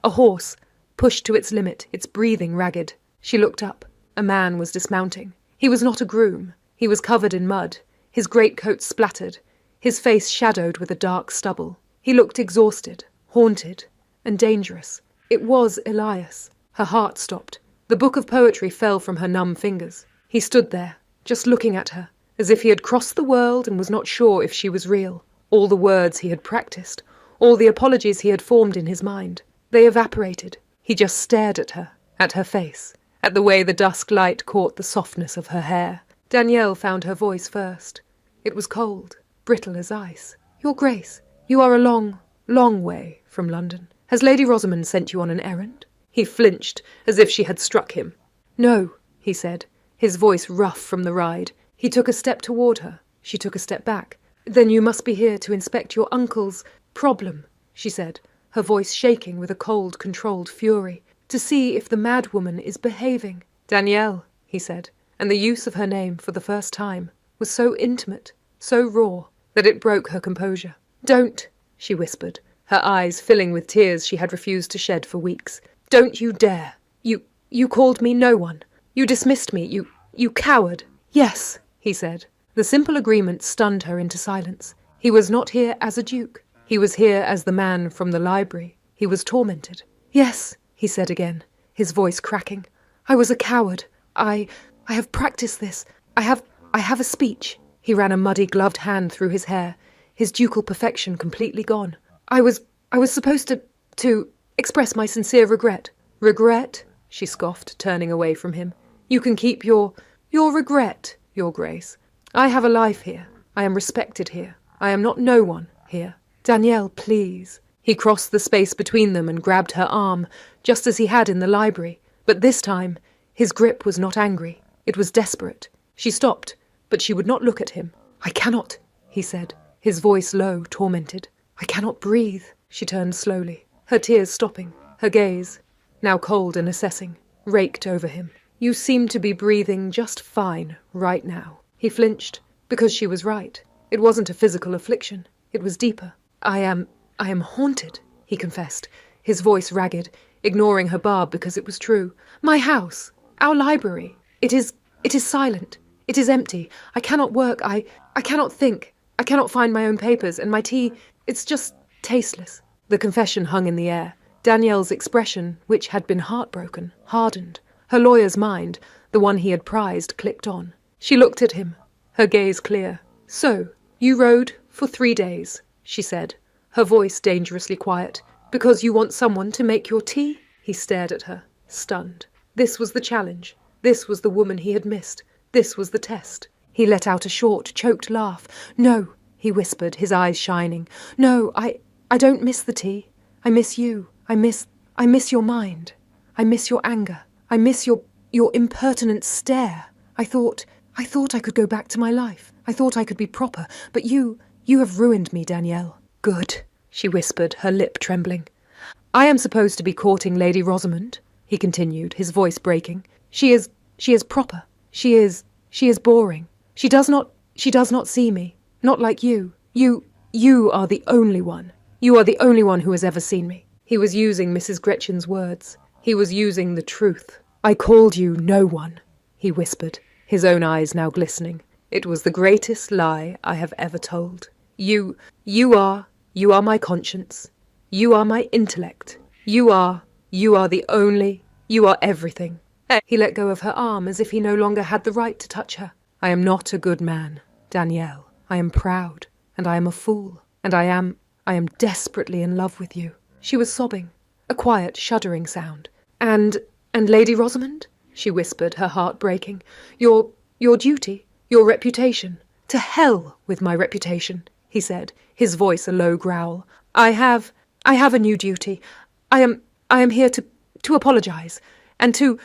a horse, pushed to its limit, its breathing ragged. She looked up. A man was dismounting. He was not a groom. He was covered in mud, his greatcoat splattered, his face shadowed with a dark stubble. He looked exhausted, haunted, and dangerous. It was Elias. Her heart stopped. The book of poetry fell from her numb fingers. He stood there, just looking at her, as if he had crossed the world and was not sure if she was real. All the words he had practiced, all the apologies he had formed in his mind, they evaporated. He just stared at her face, at the way the dusk light caught the softness of her hair. Danielle found her voice first. It was cold, brittle as ice. "Your Grace, you are a long, long way from London. Has Lady Rosamond sent you on an errand?" He flinched, as if she had struck him. "No," he said, his voice rough from the ride. He took a step toward her. She took a step back. "Then you must be here to inspect your uncle's problem," she said, her voice shaking with a cold, controlled fury, "to see if the madwoman is behaving." "Danielle," he said, and the use of her name for the first time was so intimate, so raw, that it broke her composure. "Don't," she whispered, her eyes filling with tears she had refused to shed for weeks. "Don't you dare. You called me no one. You dismissed me. You coward." "Yes," he said. The simple agreement stunned her into silence. He was not here as a duke. He was here as the man from the library. He was tormented. "Yes," he said again, his voice cracking. "I was a coward. I have practiced this. I have a speech." He ran a muddy gloved hand through his hair, his ducal perfection completely gone. I was supposed to express my sincere regret." "Regret?" she scoffed, turning away from him. "You can keep your regret, Your Grace. I have a life here. I am respected here. I am not no one here." "Danielle, please." He crossed the space between them and grabbed her arm, just as he had in the library. But this time, His grip was not angry. It was desperate. She stopped, but she would not look at him. "I cannot," he said, his voice low, tormented. "I cannot breathe." She turned slowly, her tears stopping, her gaze, now cold and assessing, raked over him. "You seem to be breathing just fine right now." He flinched, because she was right. It wasn't a physical affliction. It was deeper. I am haunted," he confessed, his voice ragged, ignoring her barb because it was true. "My house, our library, it is silent. It is empty. I cannot work. I cannot think. I cannot find my own papers, and my tea, it's just tasteless." The confession hung in the air. Danielle's expression, which had been heartbroken, hardened. Her lawyer's mind, the one he had prized, clicked on. She looked at him, her gaze clear. "So, you rode for 3 days," she said, her voice dangerously quiet. "Because you want someone to make your tea?" He stared at her, stunned. This was the challenge. This was the woman he had missed. This was the test. He let out a short, choked laugh. "No," he whispered, his eyes shining. "No, I don't miss the tea. I miss you. I miss your mind. I miss your anger. I miss your impertinent stare. I thought I could go back to my life. I thought I could be proper. But you have ruined me, Danielle." "Good," she whispered, her lip trembling. "I am supposed to be courting Lady Rosamond," he continued, his voice breaking. She is proper. She is boring. She does not see me. Not like you. You are the only one. You are the only one who has ever seen me." He was using Mrs. Gretchen's words. He was using the truth. "I called you no one," he whispered, his own eyes now glistening. "It was the greatest lie I have ever told. You are my conscience. You are my intellect. You are everything." He let go of her arm as if he no longer had the right to touch her. "I am not a good man, Danielle. I am proud, and I am a fool, and I am desperately in love with you." She was sobbing, a quiet, shuddering sound. And Lady Rosamond?" she whispered, her heart breaking. Your duty, your reputation." "To hell with my reputation," he said, his voice a low growl. I have a new duty. I am here to apologize, and to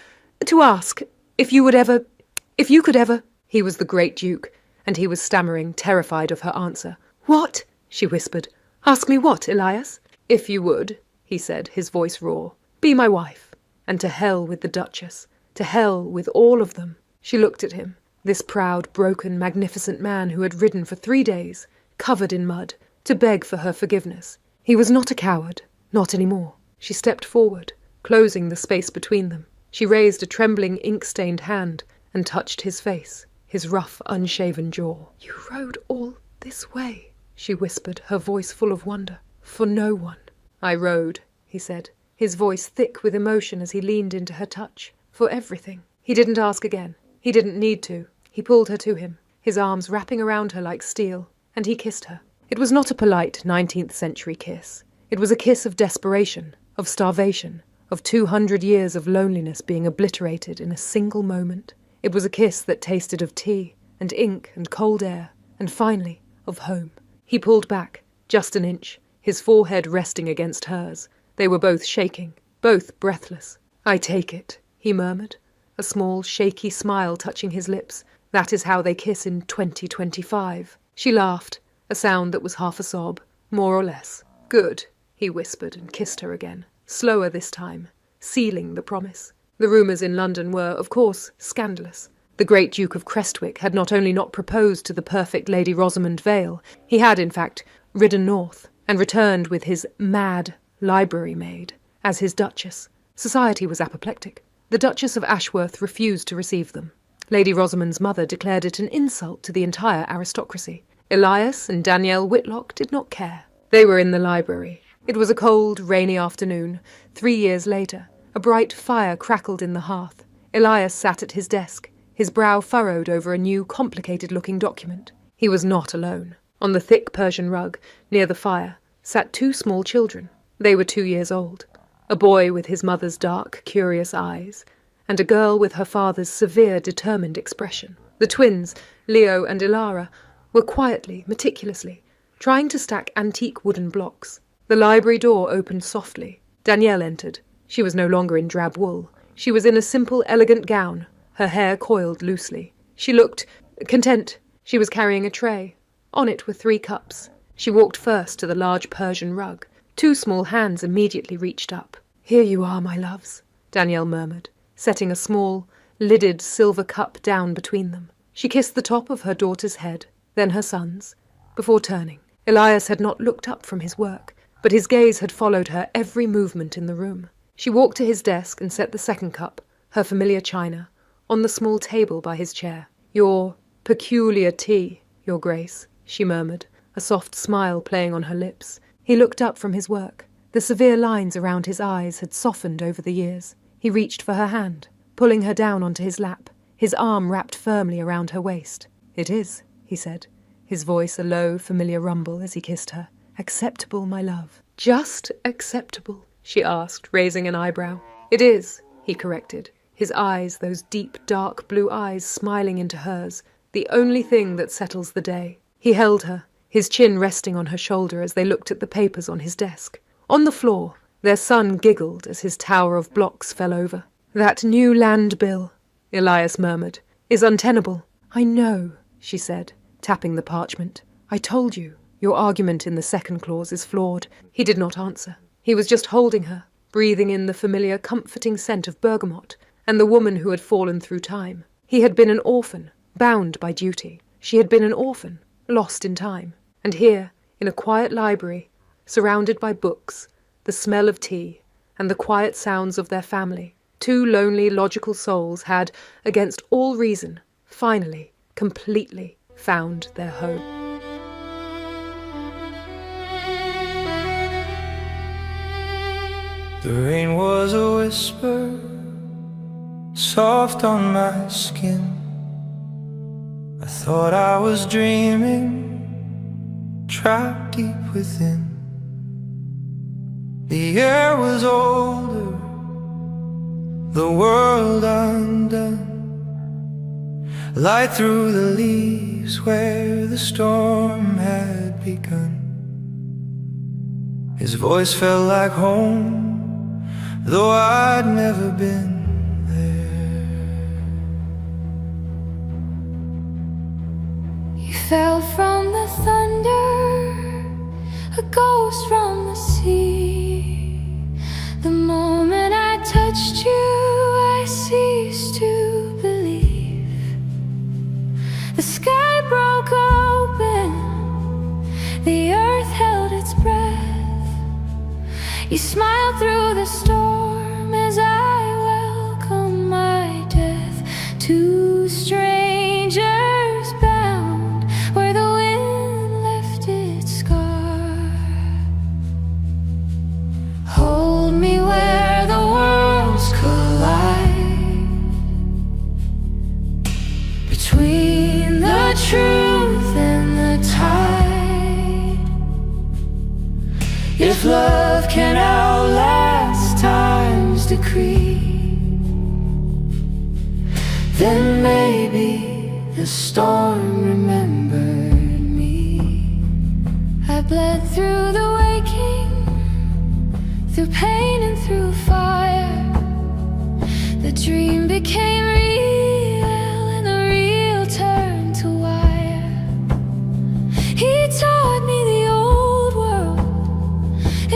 ask if you could ever. He was the great Duke, and he was stammering, terrified of her answer. "What?" she whispered. "Ask me what, Elias?" "If you would," he said, his voice raw, "be my wife, and to hell with the Duchess, to hell with all of them." She looked at him, this proud, broken, magnificent man who had ridden for 3 days, covered in mud, to beg for her forgiveness. He was not a coward, not any more. She stepped forward, closing the space between them. She raised a trembling, ink-stained hand and touched his face, his rough, unshaven jaw. "You rode all this way," she whispered, her voice full of wonder. "For no one." "I rode," he said, his voice thick with emotion as he leaned into her touch. "For everything." He didn't ask again. He didn't need to. He pulled her to him, his arms wrapping around her like steel, and he kissed her. It was not a polite 19th century kiss. It was a kiss of desperation, of starvation, of 200 years of loneliness being obliterated in a single moment. It was a kiss that tasted of tea, and ink, and cold air, and finally, of home. He pulled back, just an inch, his forehead resting against hers. They were both shaking, both breathless. "I take it," he murmured, a small, shaky smile touching his lips. "That is how they kiss in 2025. She laughed, a sound that was half a sob, more or less. "Good," he whispered and kissed her again, slower this time, sealing the promise. The rumours in London were, of course, scandalous. The great Duke of Crestwick had not only not proposed to the perfect Lady Rosamond Vale, he had, in fact, ridden north and returned with his mad library maid as his Duchess. Society was apoplectic. The Duchess of Ashworth refused to receive them. Lady Rosamond's mother declared it an insult to the entire aristocracy. Elias and Danielle Whitlock did not care. They were in the library. It was a cold, rainy afternoon. 3 years later, a bright fire crackled in the hearth. Elias sat at his desk, his brow furrowed over a new, complicated-looking document. He was not alone. On the thick Persian rug, near the fire, sat 2 small children. They were 2 years old. A boy with his mother's dark, curious eyes, and a girl with her father's severe, determined expression. The twins, Leo and Ilara, were quietly, meticulously, trying to stack antique wooden blocks. The library door opened softly. Danielle entered. She was no longer in drab wool. She was in a simple, elegant gown, her hair coiled loosely. She looked content. She was carrying a tray. On it were 3 cups. She walked first to the large Persian rug. 2 small hands immediately reached up. "Here you are, my loves," Danielle murmured, setting a small, lidded silver cup down between them. She kissed the top of her daughter's head, then her son's, before turning. Elias had not looked up from his work, but his gaze had followed her every movement in the room. She walked to his desk and set the second cup, her familiar china, on the small table by his chair. "Your peculiar tea, Your Grace," she murmured, a soft smile playing on her lips. He looked up from his work. The severe lines around his eyes had softened over the years. He reached for her hand, pulling her down onto his lap, his arm wrapped firmly around her waist. "It is," he said, his voice a low, familiar rumble as he kissed her. "Acceptable, my love." "Just acceptable?" she asked, raising an eyebrow. "It is," he corrected, his eyes, those deep, dark blue eyes smiling into hers, the only thing that settles the day. He held her, his chin resting on her shoulder as they looked at the papers on his desk. On the floor, their son giggled as his tower of blocks fell over. "That new land bill," Elias murmured, "is untenable." "I know," she said, tapping the parchment. "I told you, your argument in the second clause is flawed." He did not answer. He was just holding her, breathing in the familiar, comforting scent of bergamot, and the woman who had fallen through time. He had been an orphan, bound by duty. She had been an orphan, lost in time. And here, in a quiet library, surrounded by books, the smell of tea, and the quiet sounds of their family, 2 lonely, logical souls had, against all reason, finally, completely found their home. The rain was a whisper, soft on my skin. I thought I was dreaming, trapped deep within. The air was older, the world undone. Light through the leaves where the storm had begun. His voice felt like home, though I'd never been there. You fell from the thunder, a ghost from the sea. The moment I touched you, I ceased to believe. The sky broke open, the earth held its breath. You smiled through the storm as I welcomed my death. 2 strangers bound where the wind left its scar. Hold me where the worlds collide, between the truth and the tide. If love can outlast time's decree, then maybe the storm remembered me. I bled through the waking, through pain and through fire. The dream became real and the real turned to wire. He taught me the old world,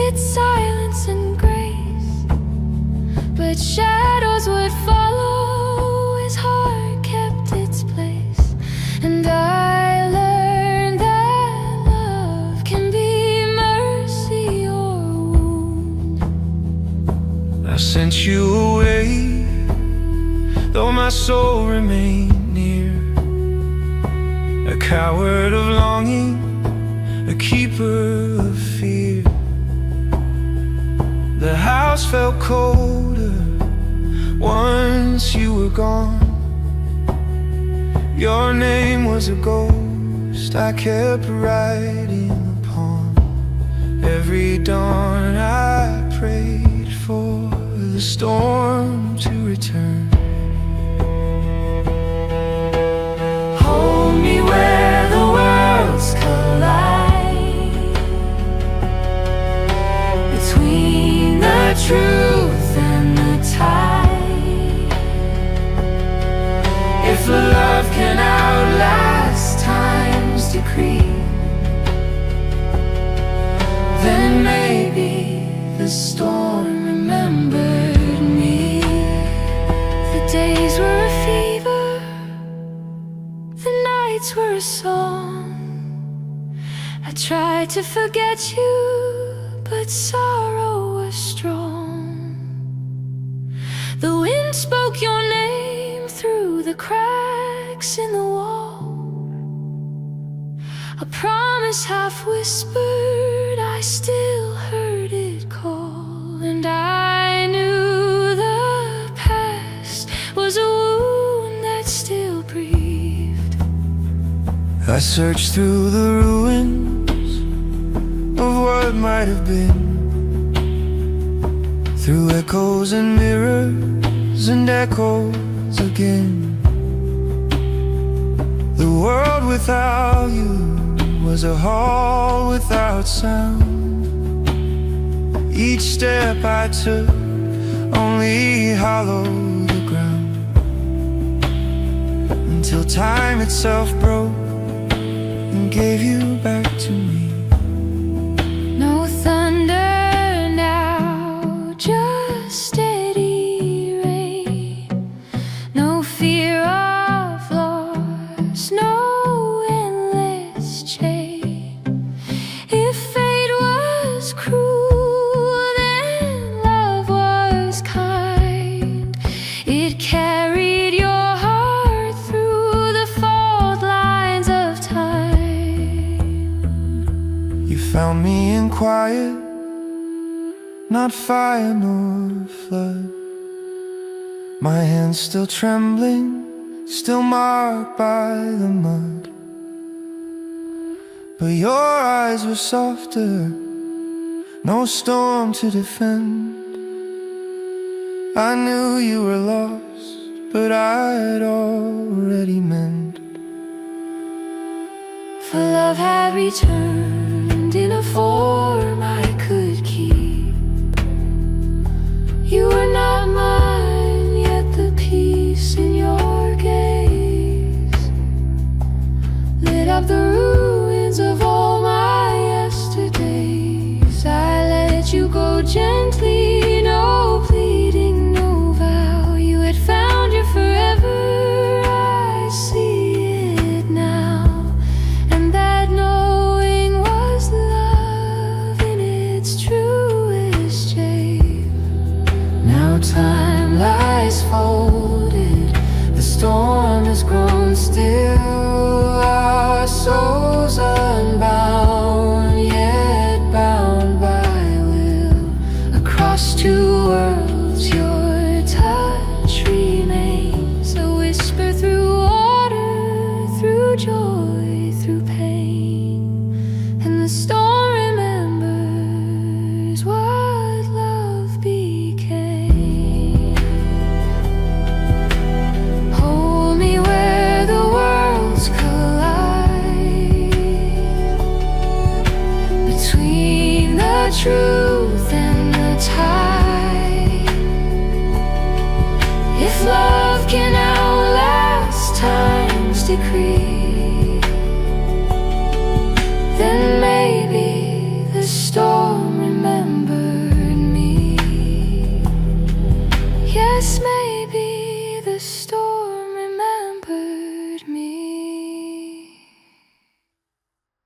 its silence and grace, but shadows would follow, his heart kept its place. And I learned that love can be mercy or wound. I sent you away, though my soul remained near. A coward of longing, a keeper of fear. The house felt colder once you were gone. Your name was a ghost I kept writing upon. Every dawn I prayed for the storm to return. Hold me where the worlds collide, between the truth and the tide. decree. Then maybe the storm remembered me. The days were a fever, the nights were a song. I tried to forget you, but sorrow was strong. The wind spoke your name through the cracks in the wall. A promise half whispered, I still heard it call. And I knew the past was a wound that still breathed. I searched through the ruins of what might have been, through echoes and mirrors and echoes again. The world without you was a hall without sound. Each step I took only hollowed the ground, until time itself broke and gave you back to me. No thunder now, just steady rain. No fear of loss, no endless chain. If fate was cruel, then love was kind. It carried your heart through the fault lines of time. You found me in quiet, not fire nor flood. My hands still trembling, still marked by the mud. But your eyes were softer, no storm to defend. I knew you were lost, but I'd already mended. For love had returned in a form I could keep. You were not mine, yet the peace in your gaze lit up the ruins of all my yesterdays. I let you go gently, no pleading, no vow. You had found your forever, I see it now. And that knowing was love in its truest shape. Now time lies folded, the storm has grown still. Our souls unbound, yet bound by will. Across two worlds your touch remains, a whisper through water, through joy, through pain. And the storm remembers what love became. Hold me where the worlds collide, between the truth and the tide. If love can outlast time's decree, then